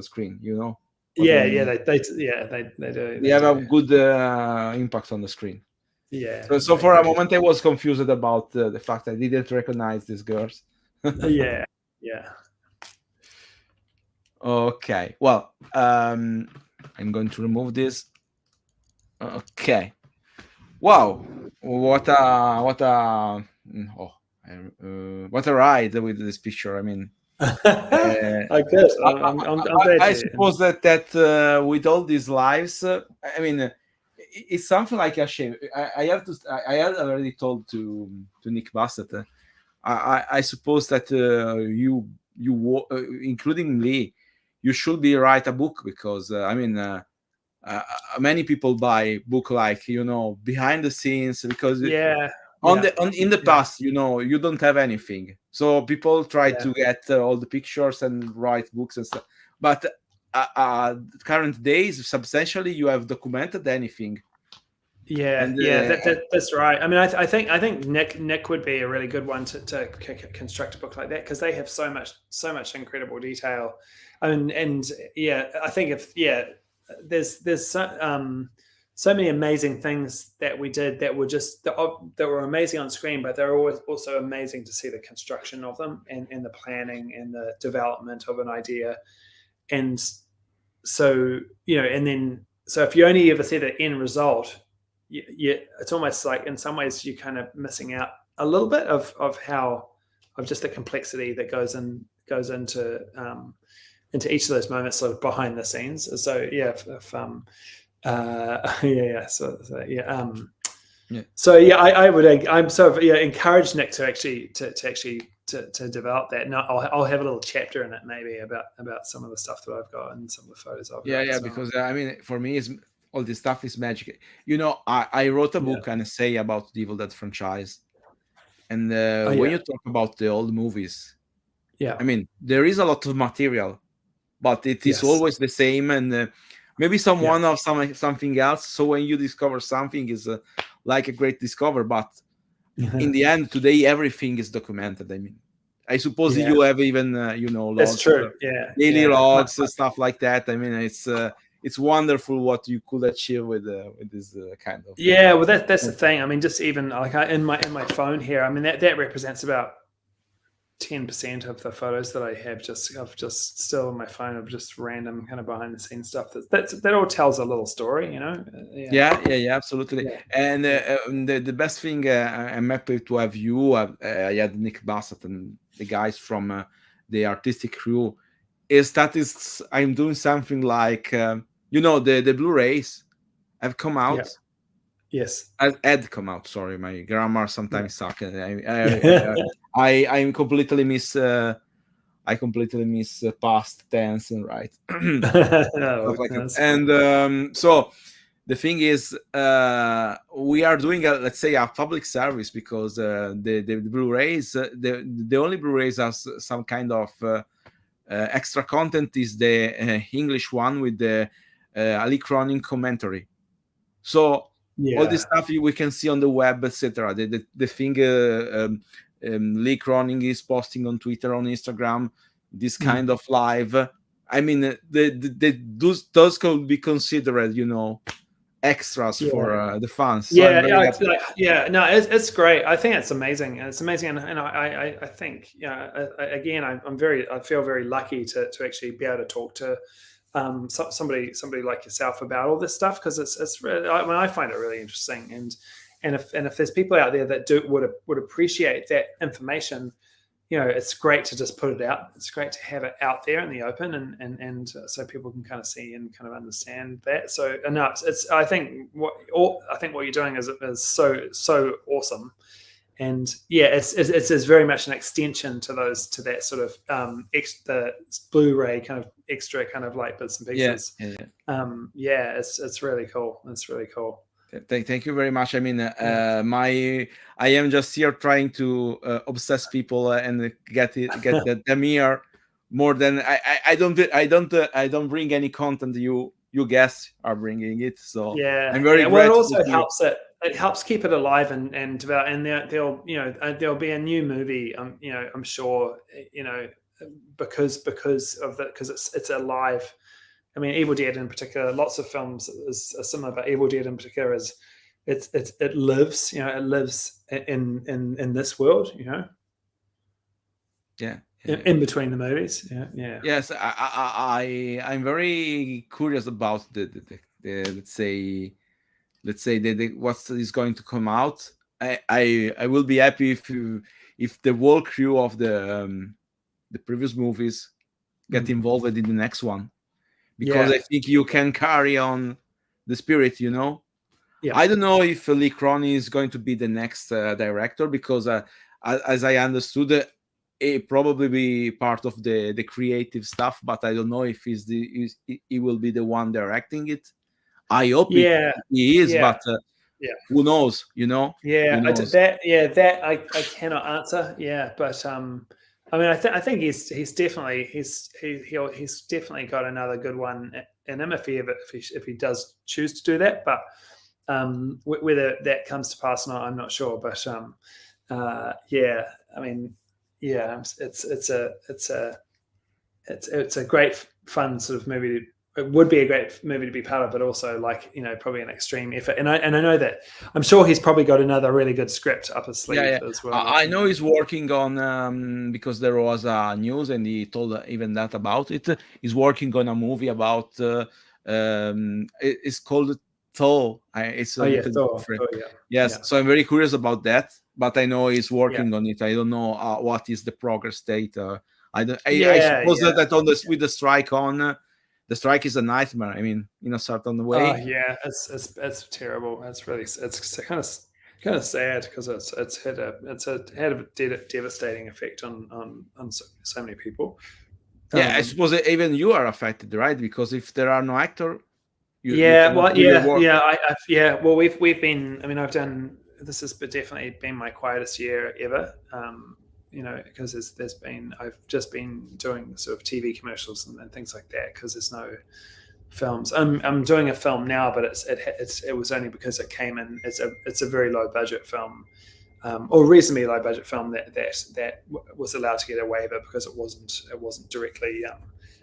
screen, you know. They do. They have a good impact on the screen. Yeah. So for a moment, I was confused about the fact I didn't recognize these girls. Yeah. Okay. Well, I'm going to remove this. Okay. Wow. What a ride with this picture. I mean. I'm glad I suppose that with all these lives, I mean, it's something like a shame. I had already told to Nick Bassett. I suppose that you including Lee, you should write a book because I mean, many people buy book like behind the scenes because in the past, you don't have anything. So people try to get all the pictures and write books and stuff. But current days, substantially, you have documented anything. That's right. I mean, I think Nick would be a really good one to construct a book like that because they have so much incredible detail. I mean, I think there's so many amazing things that we did that were amazing on screen, but they're always also amazing to see the construction of them and the planning and the development of an idea. And so, so if you only ever see the end result, it's almost like in some ways you're kind of missing out a little bit of just the complexity that goes into each of those moments sort of behind the scenes. So I would encourage Nick to actually to develop that. And I'll have a little chapter in it maybe about some of the stuff that I've got and some of the photos I've got Yeah, as well. because I mean, for me, is all this stuff is magic. I wrote a book, an essay about the Evil Dead franchise, and Oh when yeah, you talk about the old movies, yeah, I mean, there is a lot of material, but it is yes, always the same, and maybe yeah, someone of something else. So when you discover something, is like a great discover. But in the end, today everything is documented. I mean, I suppose yeah. you have even That's logs, true. Yeah, daily yeah. logs, stuff like that. I mean, it's wonderful what you could achieve with this kind of. Yeah, well, that's the thing. I mean, just even like in my phone here, I mean that represents about 10% of the photos that I have just still on my phone of just random kind of behind the scenes stuff. That all tells a little story, you know. Yeah, Yeah, absolutely. yeah, And yeah, the best thing, I'm happy to have you. I had Nick Bassett and the guys from the artistic crew. Is that is I'm doing something like the Blu-rays have come yeah. out. Yes. Had come out. Sorry, my grammar Yeah. sometimes suck. Yeah. I'm completely miss. I completely miss past tense and right stuff No, like that. that's fine. And so the thing is, we are doing let's say a public service because the Blu-rays, the only Blu-rays has some kind of extra content is the English one with the Ali Cronin commentary. So all this Yeah. stuff we can see on the web, etc. The thing Lee Cronin is posting on Twitter, on Instagram, this kind of live. I mean, those could be considered, extras Yeah. for the fans. So I'm Yeah, very yeah, happy. yeah. No, it's great. I think it's amazing. It's amazing, and I think again, I feel very lucky to actually be able to talk to somebody like yourself about all this stuff because it's really, I find it really interesting, and if there's people out there that would appreciate that information, it's great to just put it out. It's great to have it out there in the open, and so people can kind of see and kind of understand that. So no, I think what you're doing is so awesome, and yeah, it's very much an extension to that sort of the Blu-ray kind of extra kind of like bits and Yeah, pieces. yeah, yeah. Yeah, it's really cool. It's really cool. Thank you very much. I mean, Yeah. I am just here trying to obsess people and get them here more than I don't bring any content. You guests are bringing it, so I'm Yeah, very yeah. Well, it grateful also to you. helps it. It helps keep it alive and develop. And there'll be a new movie. I'm sure. Because it's alive. I mean, Evil Dead in particular. Lots of films are similar, but Evil Dead in particular is it lives. It lives in this world. Yeah, yeah. In between the movies. Yeah, yeah. Yes, I'm very curious about the let's say what is going to come out. I will be happy if the whole crew of the previous movies get Mm. involved in the next one, because I Yeah, think you can carry on the spirit. yeah, I don't know if Lee Cronin is going to be the next director, because as I understood it probably be part of the creative stuff, but I don't know if he will be the one directing it. I hope yeah, he is, yeah. but Yeah. who knows? Who Yeah, knows? that I cannot answer. Yeah, but I mean, I think he's definitely he's definitely got another good one in him if he does choose to do that. But whether that comes to pass or not, I'm not sure. But yeah, I mean, yeah, it's a great fun sort of movie. It would be a great movie to be part of, but also like probably an extreme effort. And I know that I'm sure he's probably got another really good script up his Yeah, sleeve yeah. as well. I know he's working on because there was news and he told even that about it. He's working on a movie about it's called Thor. It's Oh a yeah, little Thor. different. Thor, yeah, Yes, yeah, so I'm very curious about that. But I know he's yeah, working on it. I don't know what is the progress state. I don't. I yeah, suppose yeah. that on this with the strike on, the strike is a nightmare. I mean, in a certain Oh way. yeah, it's terrible. It's really it's kind of kind of sad because it's had a devastating effect on so many people. Yeah, I suppose even you are affected, right? Because if there are no actor, you Yeah, cannot well, do your yeah, work. yeah, yeah. Well, we've been. I mean, I've done. This has definitely been my quietest year ever. Because there's been. I've just been doing sort of TV commercials and things like that because there's no films. I'm doing a film now, but it was only because it came in. It's a very low budget film, or reasonably low budget film that was allowed to get a waiver because it wasn't directly.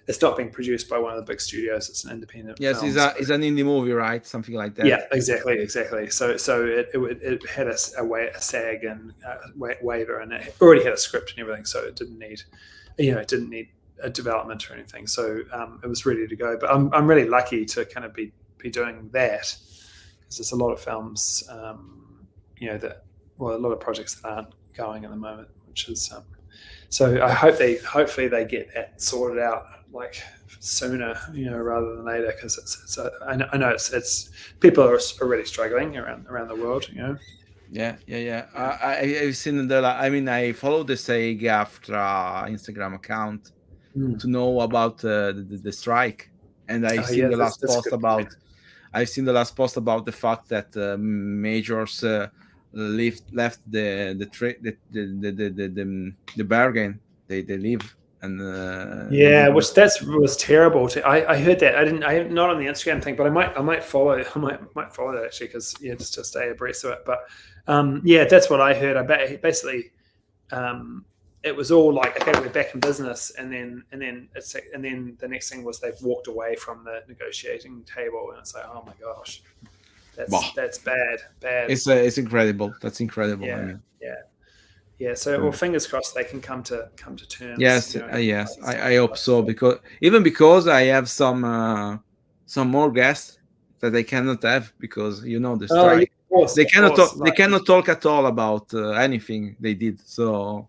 It's not being produced by one of the big studios. It's an independent Yes, film. it's an indie movie, right? Something like that. Yeah, exactly. So it had a SAG and waiver, and it already had a script and everything, so it didn't need, it didn't need a development or anything. So it was ready to go. But I'm really lucky to kind of be doing that because there's a lot of films, a lot of projects that aren't going at the moment, which is so hopefully they get that sorted out like sooner, rather than later, because I know it's people are really struggling around the world. Yeah. I've seen I follow the SAG-AFTRA Instagram account Mm. to know about the strike, and I've seen Yeah, the last that's post good point. about. I've seen the last post about the fact that majors left the bargain. They leave and Yeah, which was terrible. I heard that. I not on the Instagram thing, but I might follow. I might follow that actually because just to stay abreast of it. But yeah, that's what I heard. Basically, um, it was all like, okay, we're back in business, and then the next thing was they've walked away from the negotiating table, and it's like, oh my gosh, that's bad. It's incredible. That's incredible. I Yeah, mean, yeah. So, well, fingers crossed they can come to terms. yes, yes. I hope so, because I have some more guests that I cannot have because the Oh, yeah, strike. They of cannot talk. course. They Like, cannot talk at all about anything they did. So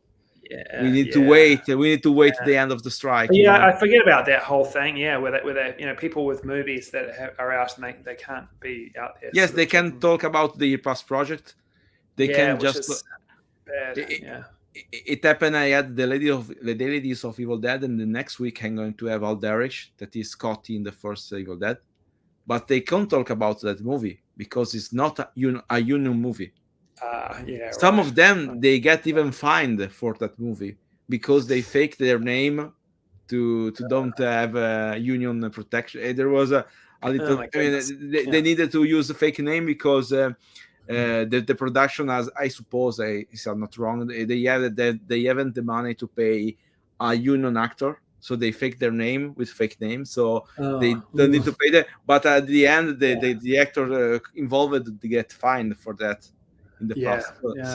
we yeah, need to yeah. wait. We need to wait the end of the strike. Yeah, I forget about that whole thing. Yeah, where people with movies that are out and they can't be out there. Yes, Sort they of can talking. talk about the past project. They Yeah, can which just. is bad. It, Yeah. it happened. I had the ladies of Evil Dead, and the next week I'm going to have Alderich, that is Scotty in the first Evil Dead. But they can't talk about that movie because it's not a union movie. Yeah. Some Right. of them they get even fined for that movie because they fake their name to don't have union protection. There was a Oh little. my I goodness. mean, they Yeah. needed to use a fake name because the production, as I suppose, if I'm not wrong, they haven't the money to pay a union actor, so they fake their name with fake name, so they don't need to pay that. But at the end, the actor involved they get fined for that in the Yeah. past. Yeah.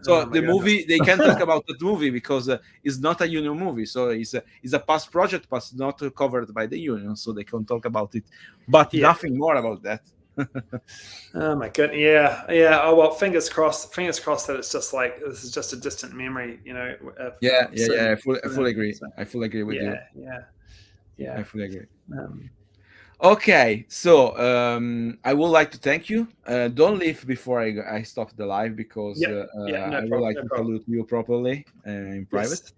So Oh my the goodness. movie they can talk about that movie because it's not a union movie, so it's a past project, but not covered by the union, so they can talk about it, but Yeah. nothing more about that. Oh my goodness. Yeah. Oh well, fingers crossed. Fingers crossed that it's just like this is just a distant memory. Yeah. Soon. I fully agree. So, I fully agree with you. Yeah. I fully agree. Um, Okay, so I would like to thank you. Don't leave before I stop the live because yeah. Yeah. No I would problem. like No to problem. salute you properly in private. Yes.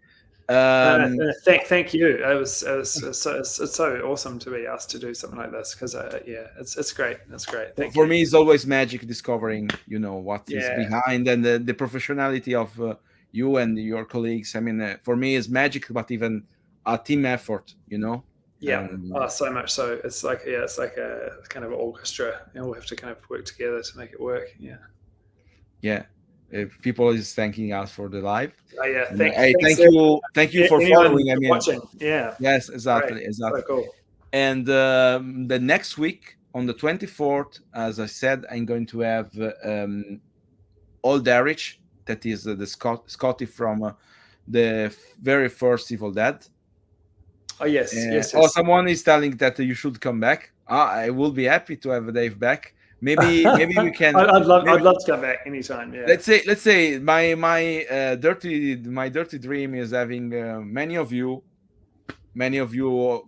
Um, Thank you. It's so awesome to be asked to do something like this because it's great. It's great. Thank for you. me, it's always magic discovering what is Yeah. behind and the professionality of you and your colleagues. I mean, for me, it's magic, but even a team effort. Yeah. So much so. It's like a kind of orchestra. We have to kind of work together to make it work. Yeah. Yeah. If people is thanking us for the live. Yeah. Hey, Thanks, thank you for anyone following. I mean, watching. Yeah. yes, exactly. So cool. And the next week on the 24th, as I said, I'm going to have Alderich, that is the Scotty from the very first Evil Dead. Oh yes. Oh, someone is telling that you should come back. I will be happy to have Dave back. Maybe we can. I'd love to come back anytime. Yeah. Let's say my dirty dream is having many of you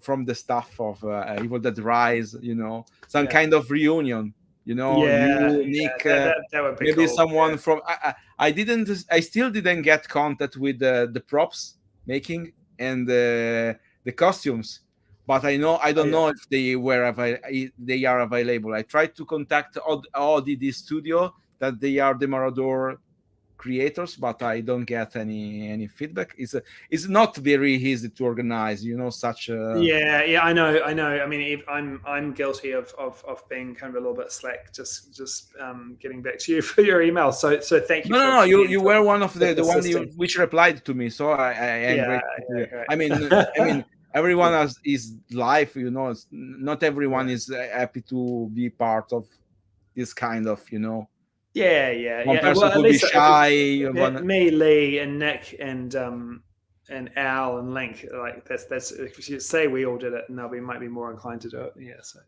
from the staff of Evil Dead Rise, some kind of reunion You know, Yeah, you, yeah, Nick, that would be maybe cool. someone from. I still didn't get contact with the props making and the costumes, but I Oh don't yeah. know if they are available. I tried to contact ODD Studio, that they are the Marador creators, but I don't get any feedback. It's not very easy to organize, such a. Yeah, yeah, I know. I mean, I'm guilty of being kind of a little bit slack. Just getting back to you for your email. So thank you No, no, no. for You again were one of for the one persisting. which replied to me, so I am Yeah, grateful to yeah, you. I great. mean, everyone has his life. Not everyone Yeah. is happy to be part of this kind of. Yeah, yeah, One yeah. Well, person at could be least if shy. One. me, Lee, and Nick, and Al and Link, like that's if you say we all did it, and we might be more inclined to do it. Yeah. So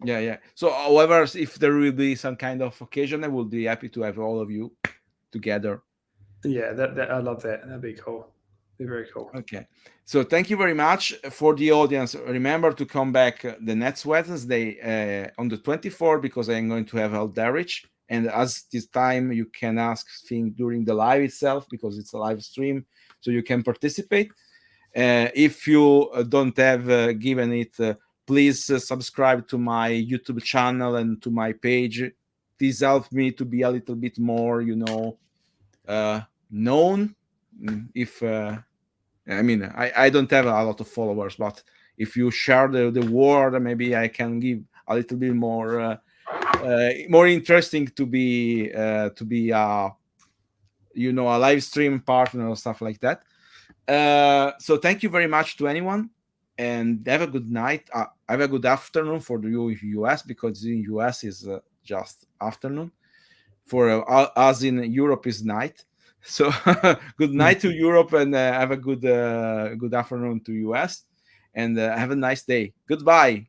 Yeah, yeah. So, however, if there will be some kind of occasion, I will be happy to have all of you together. yeah, that I love that. That'd be cool. Be very cool. Okay. So thank you very much for the audience. Remember to come back the next Wednesday on the 24th, because I'm going to have Alderich. And as this time, you can ask things during the live itself, because it's a live stream, so you can participate. If you don't have given it, please subscribe to my YouTube channel and to my page. This helps me to be a little bit more, known. If I don't have a lot of followers, but if you share the word, maybe I can give a little bit more interesting to be a live stream partner or stuff like that. So thank you very much to anyone, and have a good night. Have a good afternoon for the US, because in US is just afternoon. For us in Europe is night. So good night to Europe, and have a good afternoon to US, and have a nice day. Goodbye.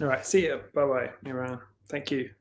All right. See you. Bye bye, everyone. Thank you.